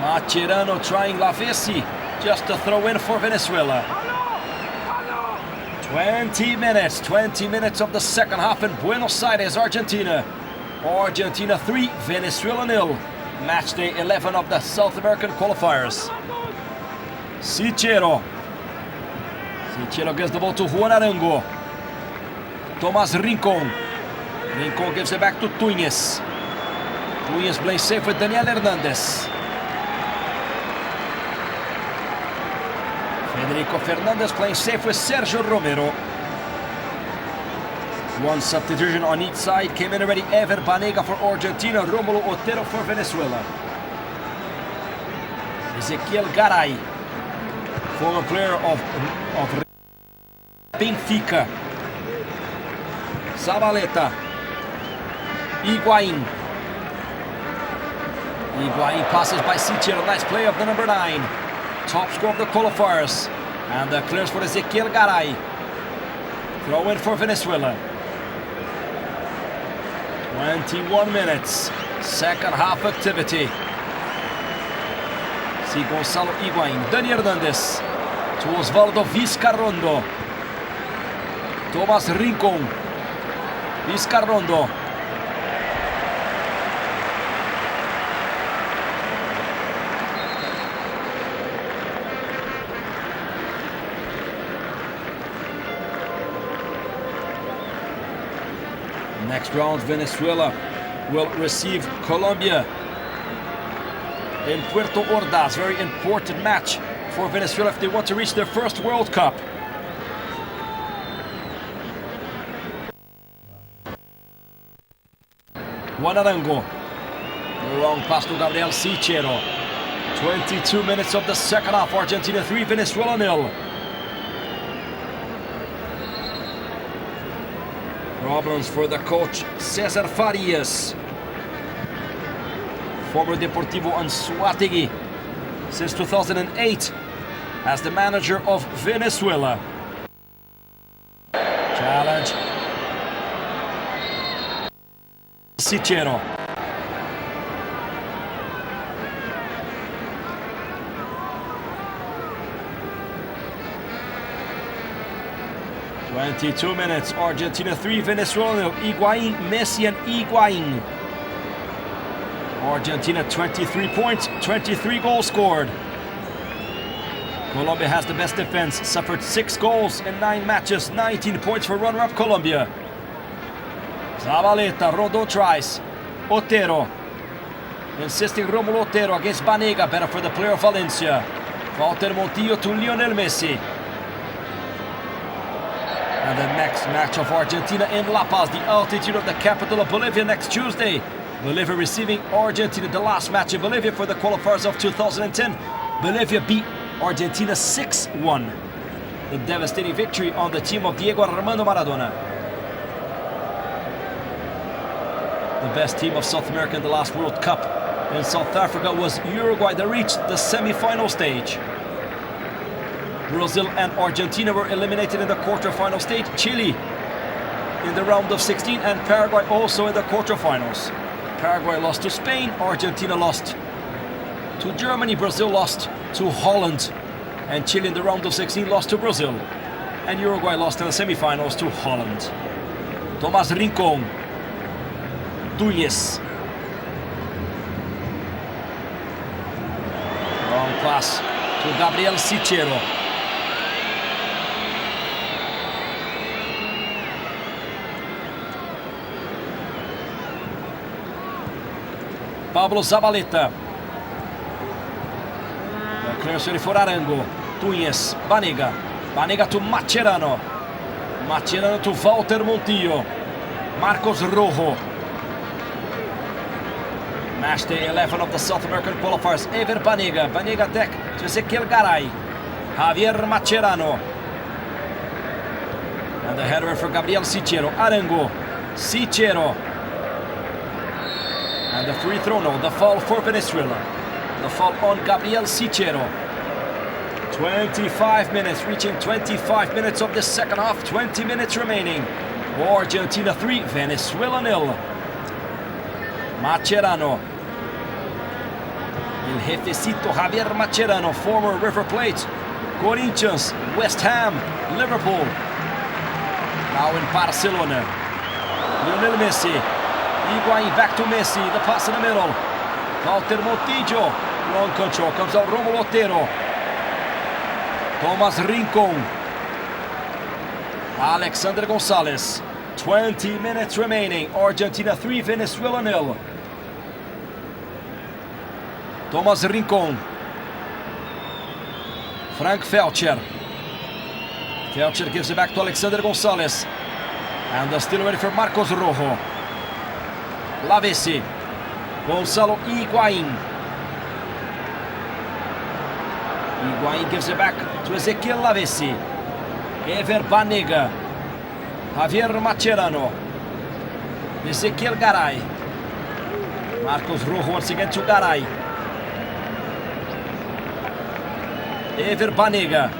Mascherano trying Lavezzi just to throw in for Venezuela. 20 minutes of the second half in Buenos Aires, Argentina. Argentina 3, Venezuela 0. Match day 11 of the South American qualifiers. Sichero. Sichero gives the ball to Juan Arango. Tomás Rincon. Rincon gives it back to Túñez. Túñez plays safe with Daniel Hernández. Federico Fernández playing safe with Sergio Romero. One substitution on each side. Came in already Ever Banega for Argentina. Romulo Otero for Venezuela. Ezequiel Garay, former player of Benfica. Zabaleta. Higuaín. Higuaín passes by Sichero. Nice play of the number 9. Top scorer of the qualifiers. And the clearance for Ezequiel Garay. Throw in for Venezuela. 21 minutes. Second half activity. See Gonzalo Higuaín. Dani Hernández. To Osvaldo Vizcarrondo. Tomás Rincon. Vizcarrondo. Next round, Venezuela will receive Colombia in Puerto Ordaz. Very important match for Venezuela if they want to reach their first World Cup. Juan Arango. The wrong pass to Gabriel Sichero. 22 minutes of the second half. Argentina 3, Venezuela 0. Problems for the coach Cesar Farias, former Deportivo Anzoátegui since 2008 as the manager of Venezuela. Challenge. Sichero. "22 minutes, Argentina 3, Venezuela 0. Higuaín, Messi and Higuaín. Argentina 23 points, 23 goals scored. Colombia has the best defense, suffered 6 goals in 9 matches, 19 points for runner-up Colombia. Zabaleta, Rondon tries. Otero. Insisting Romulo Otero against Banega, better for the player of Valencia. Walter Montillo to Lionel Messi. And the next match of Argentina in La Paz, the altitude of the capital of Bolivia, next Tuesday. Bolivia receiving Argentina, the last match in Bolivia for the qualifiers of 2010. Bolivia beat Argentina 6-1. The devastating victory on the team of Diego Armando Maradona. The best team of South America in the last World Cup in South Africa was Uruguay. They reached the semi-final stage. Brazil and Argentina were eliminated in the quarter-final stage. Chile in the round of 16 and Paraguay also in the quarter-finals. Paraguay lost to Spain, Argentina lost to Germany, Brazil lost to Holland, and Chile in the round of 16 lost to Brazil, and Uruguay lost in the semi-finals to Holland. Tomás Rincón. Túñez. Wrong pass to Gabriel Sichero. Pablo Zabaleta. The clearance ready for Arango. Túñez. Banega. Banega to Mascherano. Mascherano to Walter Montillo. Marcos Rojo. Match day 11 of the South American qualifiers. Ever Banega. Banega deck to Ezequiel Garay. Javier Mascherano. And the header for Gabriel Sichero. Arango. Sichero. And the free throw, no, the foul for Venezuela. The foul on Gabriel Sichero. 25 minutes, reaching 25 minutes of the second half. 20 minutes remaining. Argentina 3, Venezuela 0. Mascherano. El jefecito Javier Mascherano, former River Plate, Corinthians, West Ham, Liverpool. Now in Barcelona. Lionel Messi. Higuaín back to Messi, the pass in the middle. Walter Montillo, long control, comes out Romulo Otero. Tomás Rincón. Alexander Gonzalez. 20 minutes remaining. Argentina 3, Venezuela 0. Tomás Rincón. Frank Felcher. Felcher gives it back to Alexander Gonzalez. And they're still ready for Marcos Rojo. Lavezzi. Gonzalo Higuaín. Higuaín gives it back to Ezequiel Lavezzi. Ever Banega. Javier Mascherano. Ezequiel Garay. Marcos Rojo once again to Garay. Ever Banega.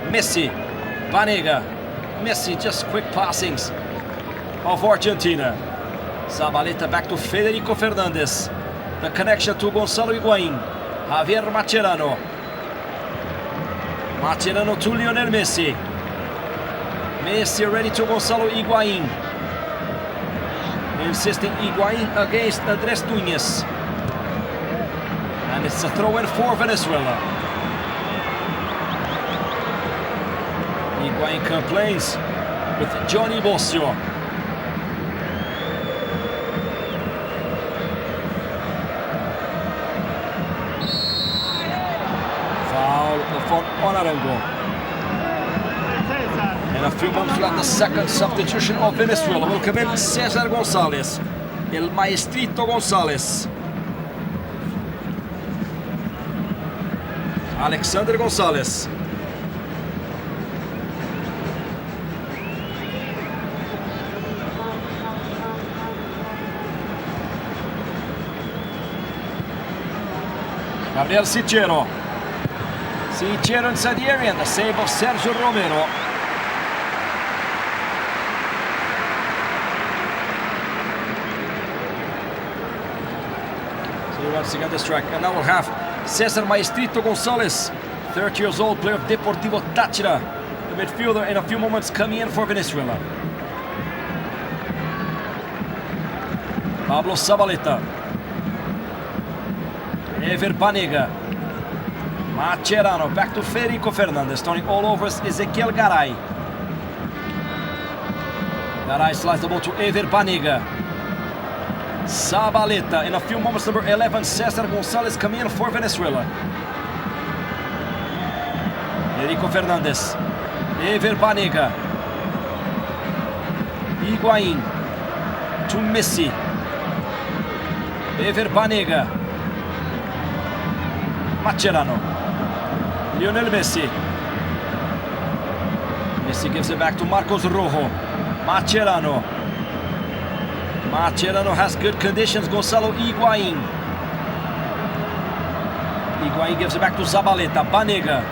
Messi. Banega. Messi, just quick passings of Argentina. Zabaleta back to Federico Fernández. The connection to Gonzalo Higuaín. Javier Mascherano. Mascherano to Lionel Messi. Messi ready to Gonzalo Higuaín. Insisting Higuaín against Andrés Túñez. And it's a throw-in for Venezuela. Higuaín complains with Johnny Bosio. Arango. In a few moments we'll have the second substitution of Venezuela. Will come in César González. El Maestrito González. Alexander González. Gabriel Sichero. Sichero inside the area and the save of Sergio Romero. So once again the strike. And now we'll have César Maestrito González, 30 years old, player of Deportivo Táchira, the midfielder, in a few moments coming in for Venezuela. Pablo Zabaleta. Ever Banega. Mascherano. Back to Federico Fernández. Turning all over Ezequiel Garay. Garay slides the ball to Ever Banega. Zabaleta. In a few moments, number 11, César González coming in for Venezuela. Federico Fernández. Ever Banega. Higuaín. To Messi. Ever Banega. Mascherano. Lionel Messi. Messi gives it back to Marcos Rojo. Mascherano. Mascherano has good conditions. Gonzalo Higuaín. Higuaín gives it back to Zabaleta. Banega.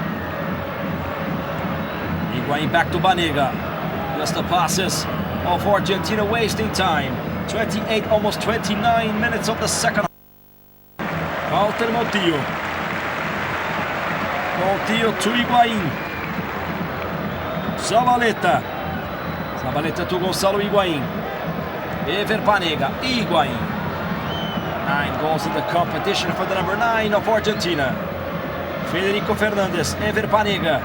Higuaín back to Banega. Just the passes of Argentina wasting time. 28, almost 29 minutes of the second. Walter Montillo. Montillo to Higuaín. Zabaleta. Zabaleta to Gonzalo Higuaín. Ever Banega. Higuaín. 9 goals in the competition for the number 9 of Argentina. Federico Fernández. Ever Banega.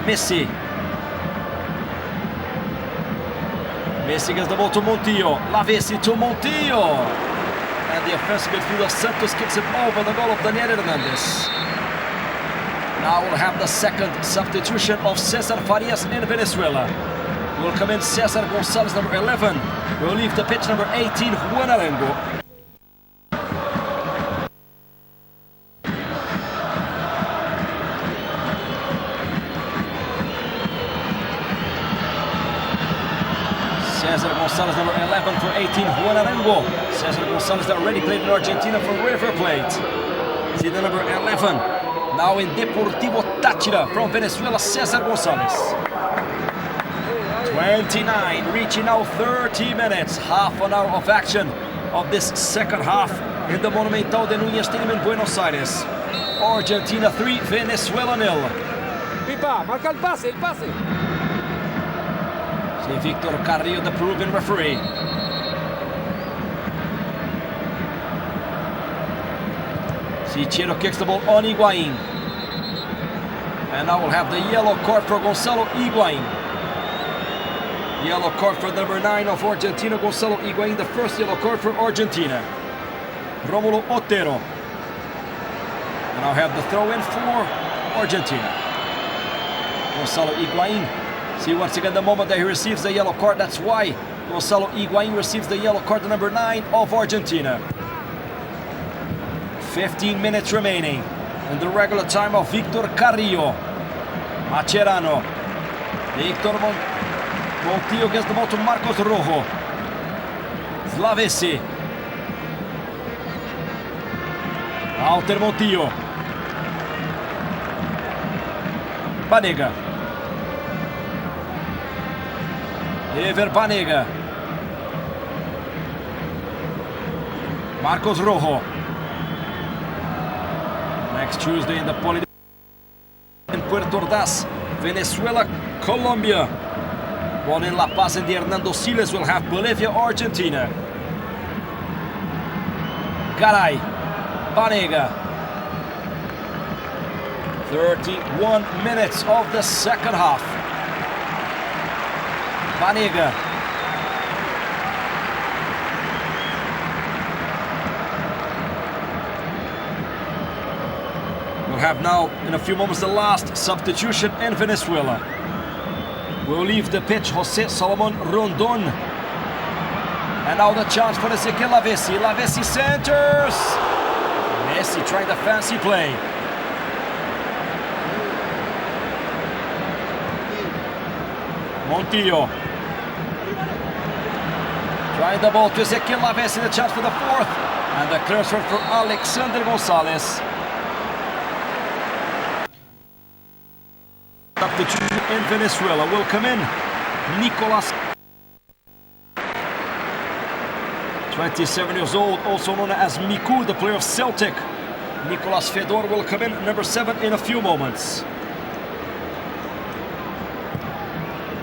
Messi. Messi gets the ball to Montillo. Lavezzi to Montillo. And the offensive midfielder Santos kicks it over the goal of Daniel Hernández. Now we'll have the second substitution of César Farias in Venezuela. Will come in César González, number 11. Will leave the pitch, number 18, Juan Arango. César González, number 11 for 18, Juan Arango. César González that already played in Argentina for River Plate. See the number 11. Now in Deportivo Táchira from Venezuela, César González. 29, reaching now 30 minutes. Half an hour of action of this second half in the Monumental de Núñez Stadium in Buenos Aires. Argentina 3, Venezuela 0. Pipa, marca el pase, See Víctor Carrillo, the Peruvian referee. Sichero kicks the ball on Higuaín. And now we'll have the yellow card for Gonzalo Higuaín. Yellow card for number 9 of Argentina, Gonzalo Higuaín, the first yellow card for Argentina. Rómulo Otero. And I'll have the throw in for Argentina. Gonzalo Higuaín. See once again the moment that he receives the yellow card. That's why Gonzalo Higuaín receives the yellow card, the number 9 of Argentina. 15 minutes remaining in the regular time of Víctor Carrillo. Mascherano. Víctor Montillo gets the ball to Marcos Rojo. Lavezzi. Walter Montillo. Banega. Ever Banega. Marcos Rojo. Next Tuesday in the Poly in Puerto Ordaz, Venezuela, Colombia. One in La Paz and the Hernando Siles will have Bolivia, Argentina. Garay, Banega. 31 minutes of the second half. Banega. We'll have now, in a few moments, the last substitution in Venezuela. Will leave the pitch José Salomón Rondón. And now the chance for Ezequiel Lavezzi. Lavezzi centers. Messi trying the fancy play. Montillo. Trying the ball to Ezequiel Lavezzi. The chance for the fourth. And the clearance for Alexander Gonzalez. Substitution in Venezuela will come in. Nicolas, 27 years old, also known as Miku, the player of Celtic. Nicolas Fedor will come in, number 7, in a few moments.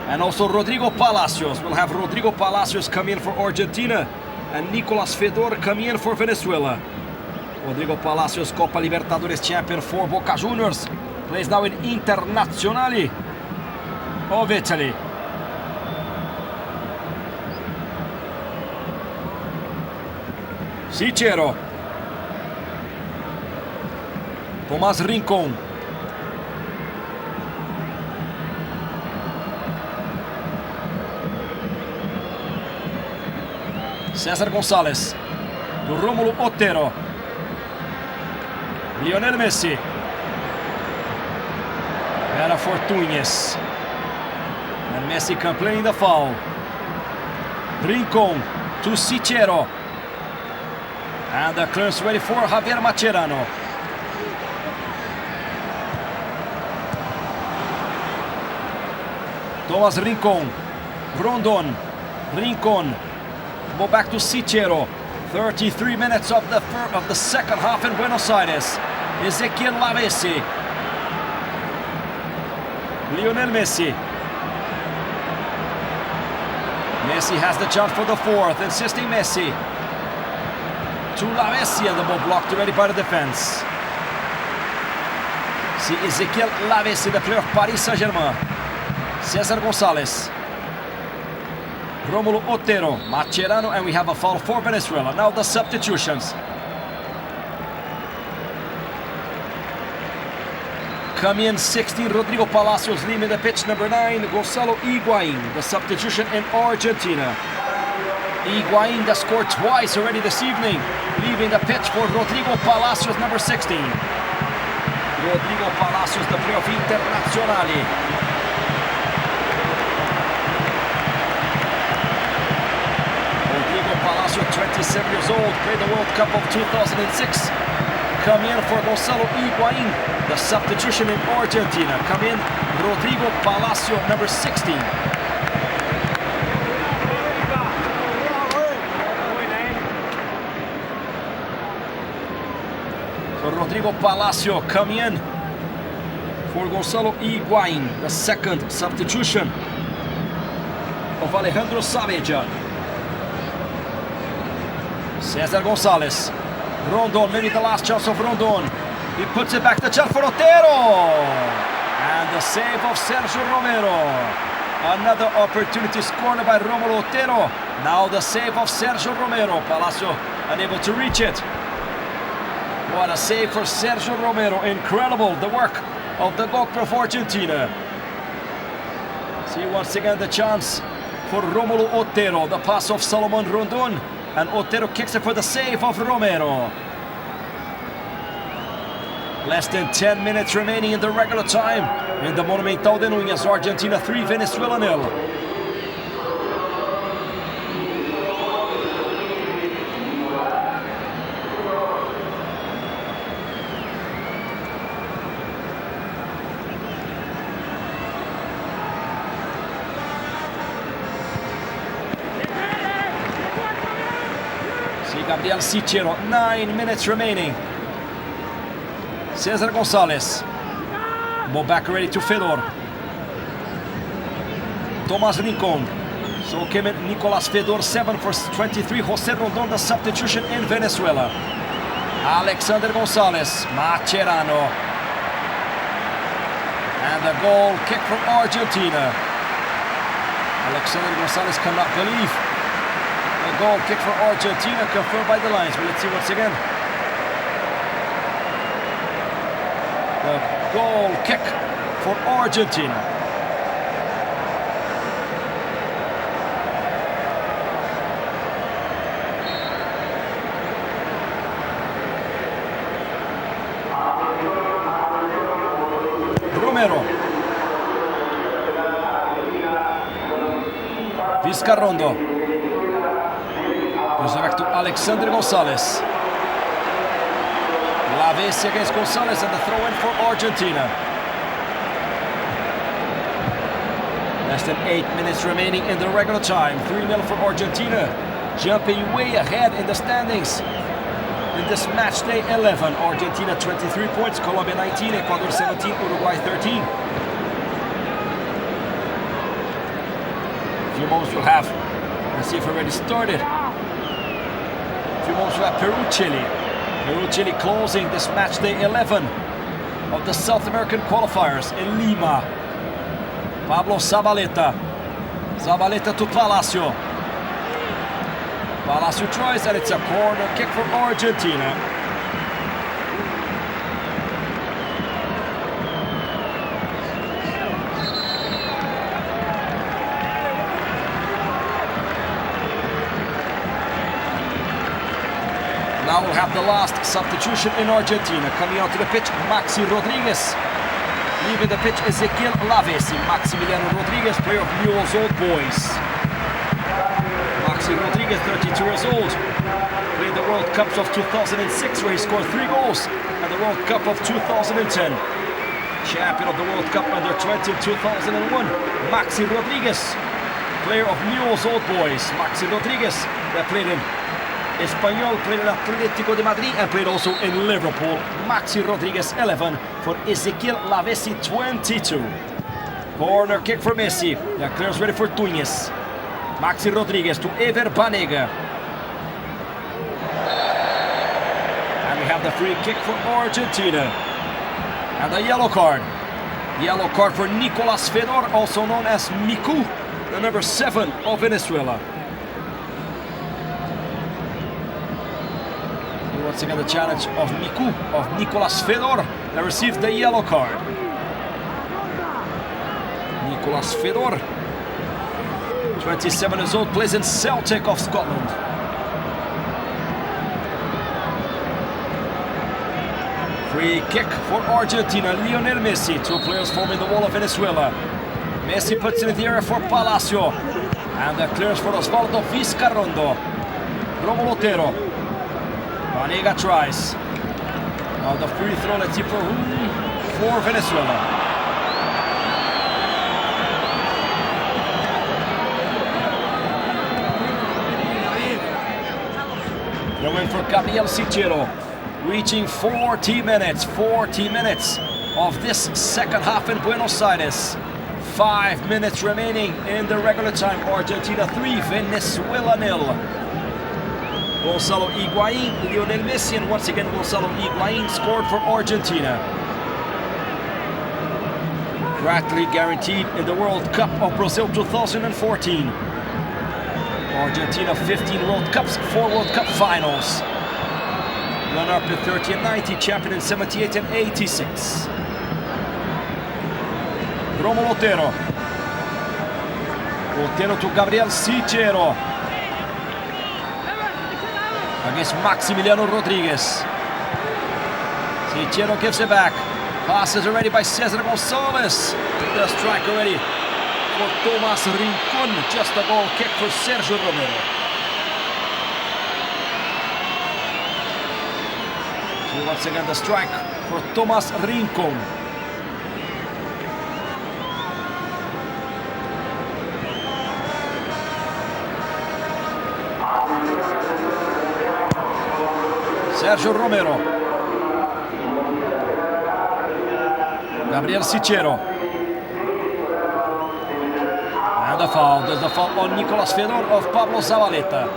And also Rodrigo Palacios. We'll have Rodrigo Palacios come in for Argentina and Nicolas Fedor come in for Venezuela. Rodrigo Palacios, Copa Libertadores champion for Boca Juniors. Plays now in Internazionale of Italy. Cicero. Tomás Rincón. César González. Rómulo Otero. Lionel Messi. Era Fortunhas. And Messi complaining the foul. Rincón to Cicero. And the clearance ready for Javier Mascherano. Tomás Rincón. Rondón. Rincón. Go back to Cicero. 33 minutes of the second half in Buenos Aires. Ezequiel Lavezzi. Lionel Messi. Messi has the chance for the fourth, insisting Messi. To Lavezzi, and the ball blocked already by the defense. See Ezequiel Lavezzi, the player of Paris Saint-Germain. César González. Rómulo Otero, Mascherano, and we have a foul for Venezuela. Now the substitutions. Come in 16, Rodrigo Palacios leaving the pitch, number 9, Gonzalo Higuaín, the substitution in Argentina. Higuaín that scored twice already this evening, leaving the pitch for Rodrigo Palacios, number 16. Rodrigo Palacios, the player of Internazionale. Palacio, 27 years old, played the World Cup of 2006. Come in for Gonzalo Higuaín, the substitution in Argentina. Come in Rodrigo Palacio, number 16. So Rodrigo Palacio come in for Gonzalo Higuaín, the second substitution of Alejandro Zabaleta. César González. Rondón, maybe the last chance of Rondón. He puts it back to chance for Otero. And the save of Sergio Romero. Another opportunity scored by Rómulo Otero. Now the save of Sergio Romero. Palacio unable to reach it. What a save for Sergio Romero. Incredible, the work of the goalkeeper of Argentina. See once again the chance for Rómulo Otero. The pass of Salomón Rondón. And Otero kicks it for the save of Romero. Less than 10 minutes remaining in the regular time in the Monumental de Núñez. Argentina 3, Venezuela 0. Gabriel Cicero, 9 minutes remaining. César González. Ball back ready to Fedor. Tomás Rincón. So came in Nicolas Fedor, 7 for 23. José Rondón, the substitution in Venezuela. Alexander González. Mascherano. And the goal kick from Argentina. Alexander González cannot believe. A goal kick for Argentina confirmed by the Lions. But let's see once again. The goal kick for Argentina. Romero. Vizcarrondo. Goes back to Alexander Gonzalez. Lavezzi against Gonzalez and the throw in for Argentina. Less than 8 minutes remaining in the regular time. 3-0 for Argentina. Jumping way ahead in the standings. In this match day 11, Argentina 23 points, Colombia 19, Ecuador 17, Uruguay 13. A few moments we'll have, let's see if already started. A few moments we'll have Peru-Chile. Peru-Chile closing this match day 11 of the South American qualifiers in Lima. Pablo Zabaleta. Zabaleta to Palacio. Palacio tries and it's a corner kick for Argentina. Now we'll have the last substitution in Argentina. Coming onto the pitch, Maxi Rodriguez. Leaving the pitch, Ezequiel Lavezzi. Maximiliano Rodriguez, player of Newell's Old Boys. Maxi Rodriguez, 32 years old. Played the World Cups of 2006 where he scored 3 goals. And the World Cup of 2010. Champion of the World Cup under 20 in 2001. Maxi Rodriguez, player of Newell's Old Boys. Maxi Rodriguez, that played in Espanyol, played in Atlético de Madrid and played also in Liverpool. Maxi Rodriguez 11 for Ezequiel Lavezzi 22. Corner kick for Messi. That clears ready for Túñez. Maxi Rodriguez to Ever Banega. And we have the free kick for Argentina. And a yellow card. Yellow card for Nicolás Fedor, also known as Miku, the number 7 of Venezuela. Once again the challenge of Miku, of Nicolás Fedor, that receives the yellow card. Nicolás Fedor, 27 years old, plays in Celtic of Scotland. Free kick for Argentina, Lionel Messi, 2 players forming the wall of Venezuela. Messi puts it in the area for Palacio, and that clears for Osvaldo Vizcarrondo. Romero. Banega tries. Now the free throw, let's see for whom? For Venezuela. Throw in for Gabriel Sichero. Reaching 40 minutes of this second half in Buenos Aires. 5 minutes remaining in the regular time. Argentina 3, Venezuela 0. Gonzalo Higuaín, Lionel Messi, and once again Gonzalo Higuaín scored for Argentina. Practically guaranteed in the World Cup of Brazil 2014. Argentina 15 World Cups, 4 World Cup finals. Runner-up in 30 and 90, champion in 78 and 86. Romero. Otero to Gabriel Sichero. Against Maximiliano Rodriguez. Sichero gives it back. Passes already by Cesar Gonzalez. The strike already for Tomás Rincón. Just a goal kick for Sergio Romero. So once again the strike for Tomás Rincón. Sergio Romero. Gabriel Sichero. And the foul. There's the foul on Nicolás Fedor of Pablo Zabaleta.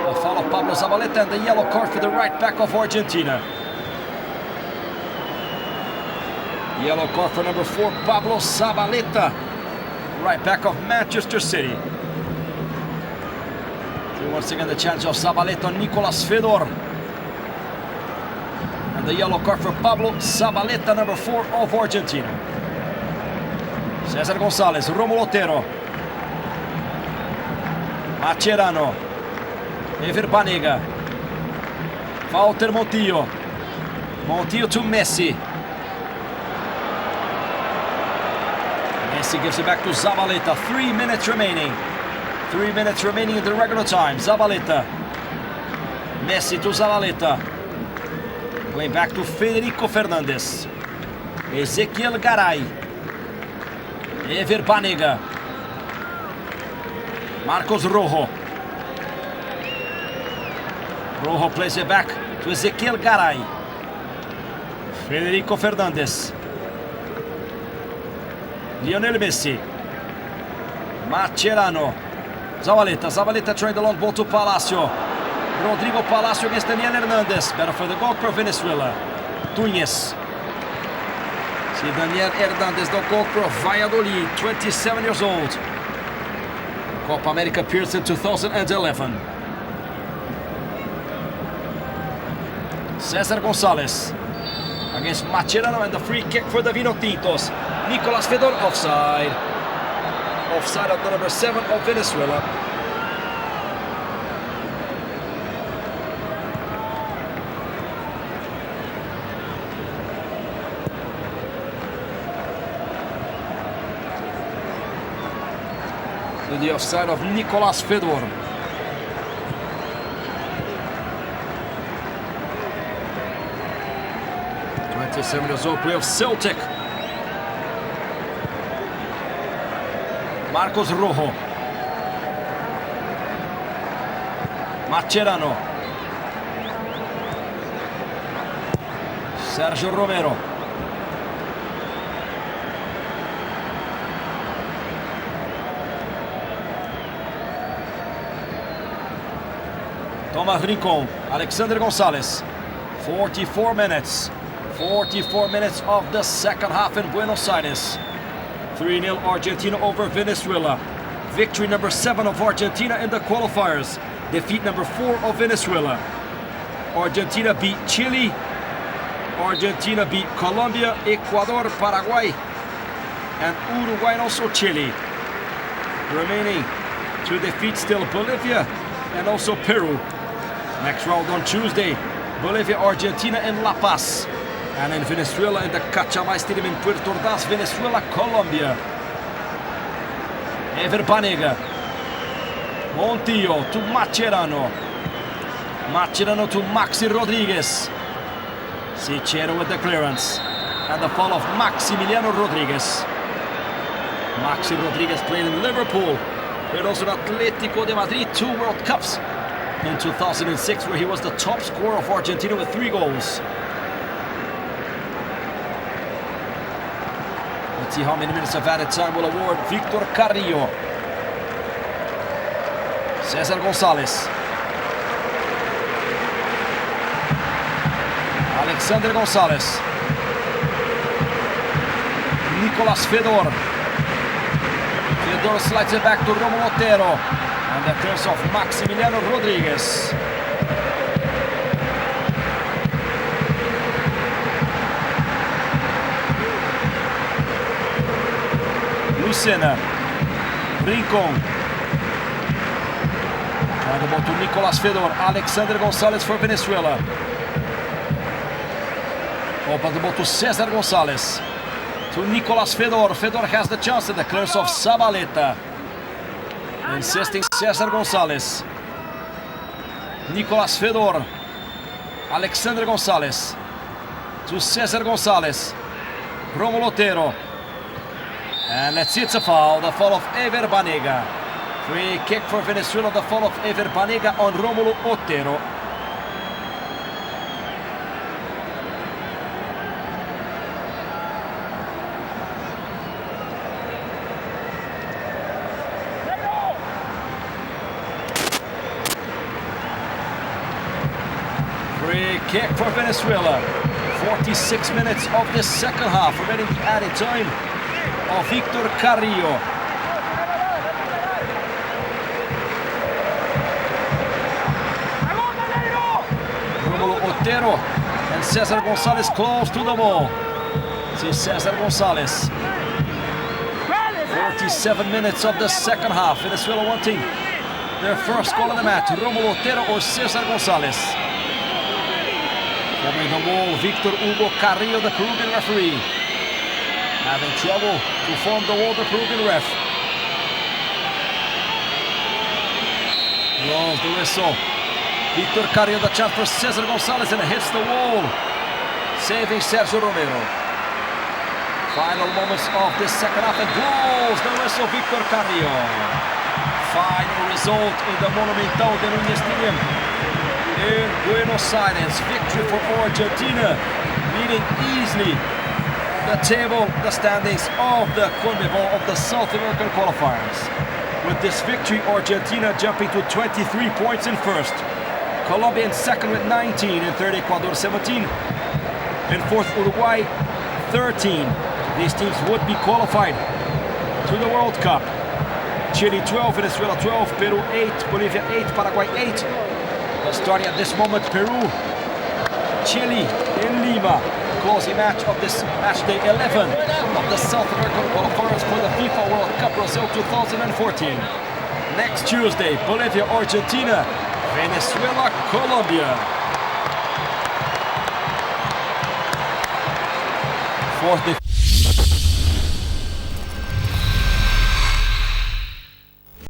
The foul of Pablo Zabaleta and the yellow card for the right back of Argentina. Yellow card for number 4, Pablo Zabaleta. Right back of Manchester City. So once again the challenge of Zabaleta on Nicolás Fedor. And the yellow card for Pablo, Zabaleta, number 4 of Argentina. César González, Romulo Otero. Mascherano. Ever Banega. Walter Montillo. Montillo to Messi. Messi gives it back to Zabaleta. 3 minutes remaining. 3 minutes remaining in the regular time. Zabaleta. Messi to Zabaleta. Going back to Federico Fernández. Ezequiel Garay. Ever Banega. Marcos Rojo. Rojo plays it back to Ezequiel Garay. Federico Fernández. Lionel Messi. Mascherano. Zabaleta. Zabaleta trying the long ball to Palacio. Rodrigo Palacio against Daniel Hernandez. Better for the goalkeeper, Venezuela. Túñez. See Daniel Hernandez, the goalkeeper of Valladolid, 27 years old. Copa America appears in 2011. César González against Mascherano, and the free kick for the Vinotintos. Nicolas Fedor, offside. Offside of the number 7 of Venezuela. To the offside of Nicolas Fedor. Years old player of Celtic. Marcos Rojo. Mascherano. Sergio Romero. Tomás Rincón. Alexander González. 44 minutes. 44 minutes of the second half in Buenos Aires. 3-0 Argentina over Venezuela. Victory number 7 of Argentina in the qualifiers. Defeat number 4 of Venezuela. Argentina beat Chile. Argentina beat Colombia, Ecuador, Paraguay, and Uruguay, and also Chile. Remaining to defeat still Bolivia and also Peru. Next round on Tuesday. Bolivia, Argentina in La Paz. And in Venezuela, in the Cachamay Stadium in Puerto Ordaz, Venezuela, Colombia. Ever Banega. Montillo to Mascherano. Mascherano to Maxi Rodriguez. Sichero with the clearance. And the fall of Maximiliano Rodriguez. Maxi Rodriguez played in Liverpool. Played also in Atletico de Madrid, 2 World Cups. In 2006, where he was the top scorer of Argentina with 3 goals. Let's see how many minutes of added time will award Víctor Carrillo. César González. Alexander González. Nicolas Fedor. Fedor slides it back to Romulo Otero. And the clearance of Maximiliano Rodriguez. Lucena. Rincón. Trying the ball to Nicolas Fedor. Alexander González for Venezuela. Open the ball to César González. To Nicolas Fedor. Fedor has the chance and the clearance of Zabaleta. Insisting César González. Nicolas Fedor. Alexander González. To César González. Romulo Otero. And let's see, it's a foul. The foul of Ever Banega. Free kick for Venezuela. The foul of Ever Banega on Romulo Otero. Free kick for Venezuela. 46 minutes of the second half. Remaining the added time of Víctor Carrillo. Romulo Otero And Cesar Gonzalez close to the ball. See Cesar Gonzalez. 47 minutes of the second half. Venezuela wanting their first goal of the match. Romulo Otero or Cesar Gonzalez. Forming the wall, Víctor Hugo Carrillo, the Peruvian referee. Having trouble to form the wall, the Peruvian ref. Blows the whistle. Víctor Carrillo, the chance for Cesar Gonzalez, and it hits the wall, saving Sergio Romero. Final moments of this second half, and blows the whistle, Víctor Carrillo. Final result in the Monumental de Núñez Stadium in Buenos Aires. Victory for Argentina, leading easily the table, the standings of the Conmebol of the South American qualifiers. With this victory, Argentina jumping to 23 points in first. Colombia in second with 19, in third Ecuador 17, in fourth Uruguay 13. These teams would be qualified to the World Cup. Chile 12, Venezuela 12, Peru 8, Bolivia 8, Paraguay 8. But starting at this moment, Peru, Chile in Lima. Closing match of this match day 11 of the South American qualifiers for the FIFA World Cup Brazil 2014. Next Tuesday, Bolivia, Argentina, Venezuela, Colombia. For the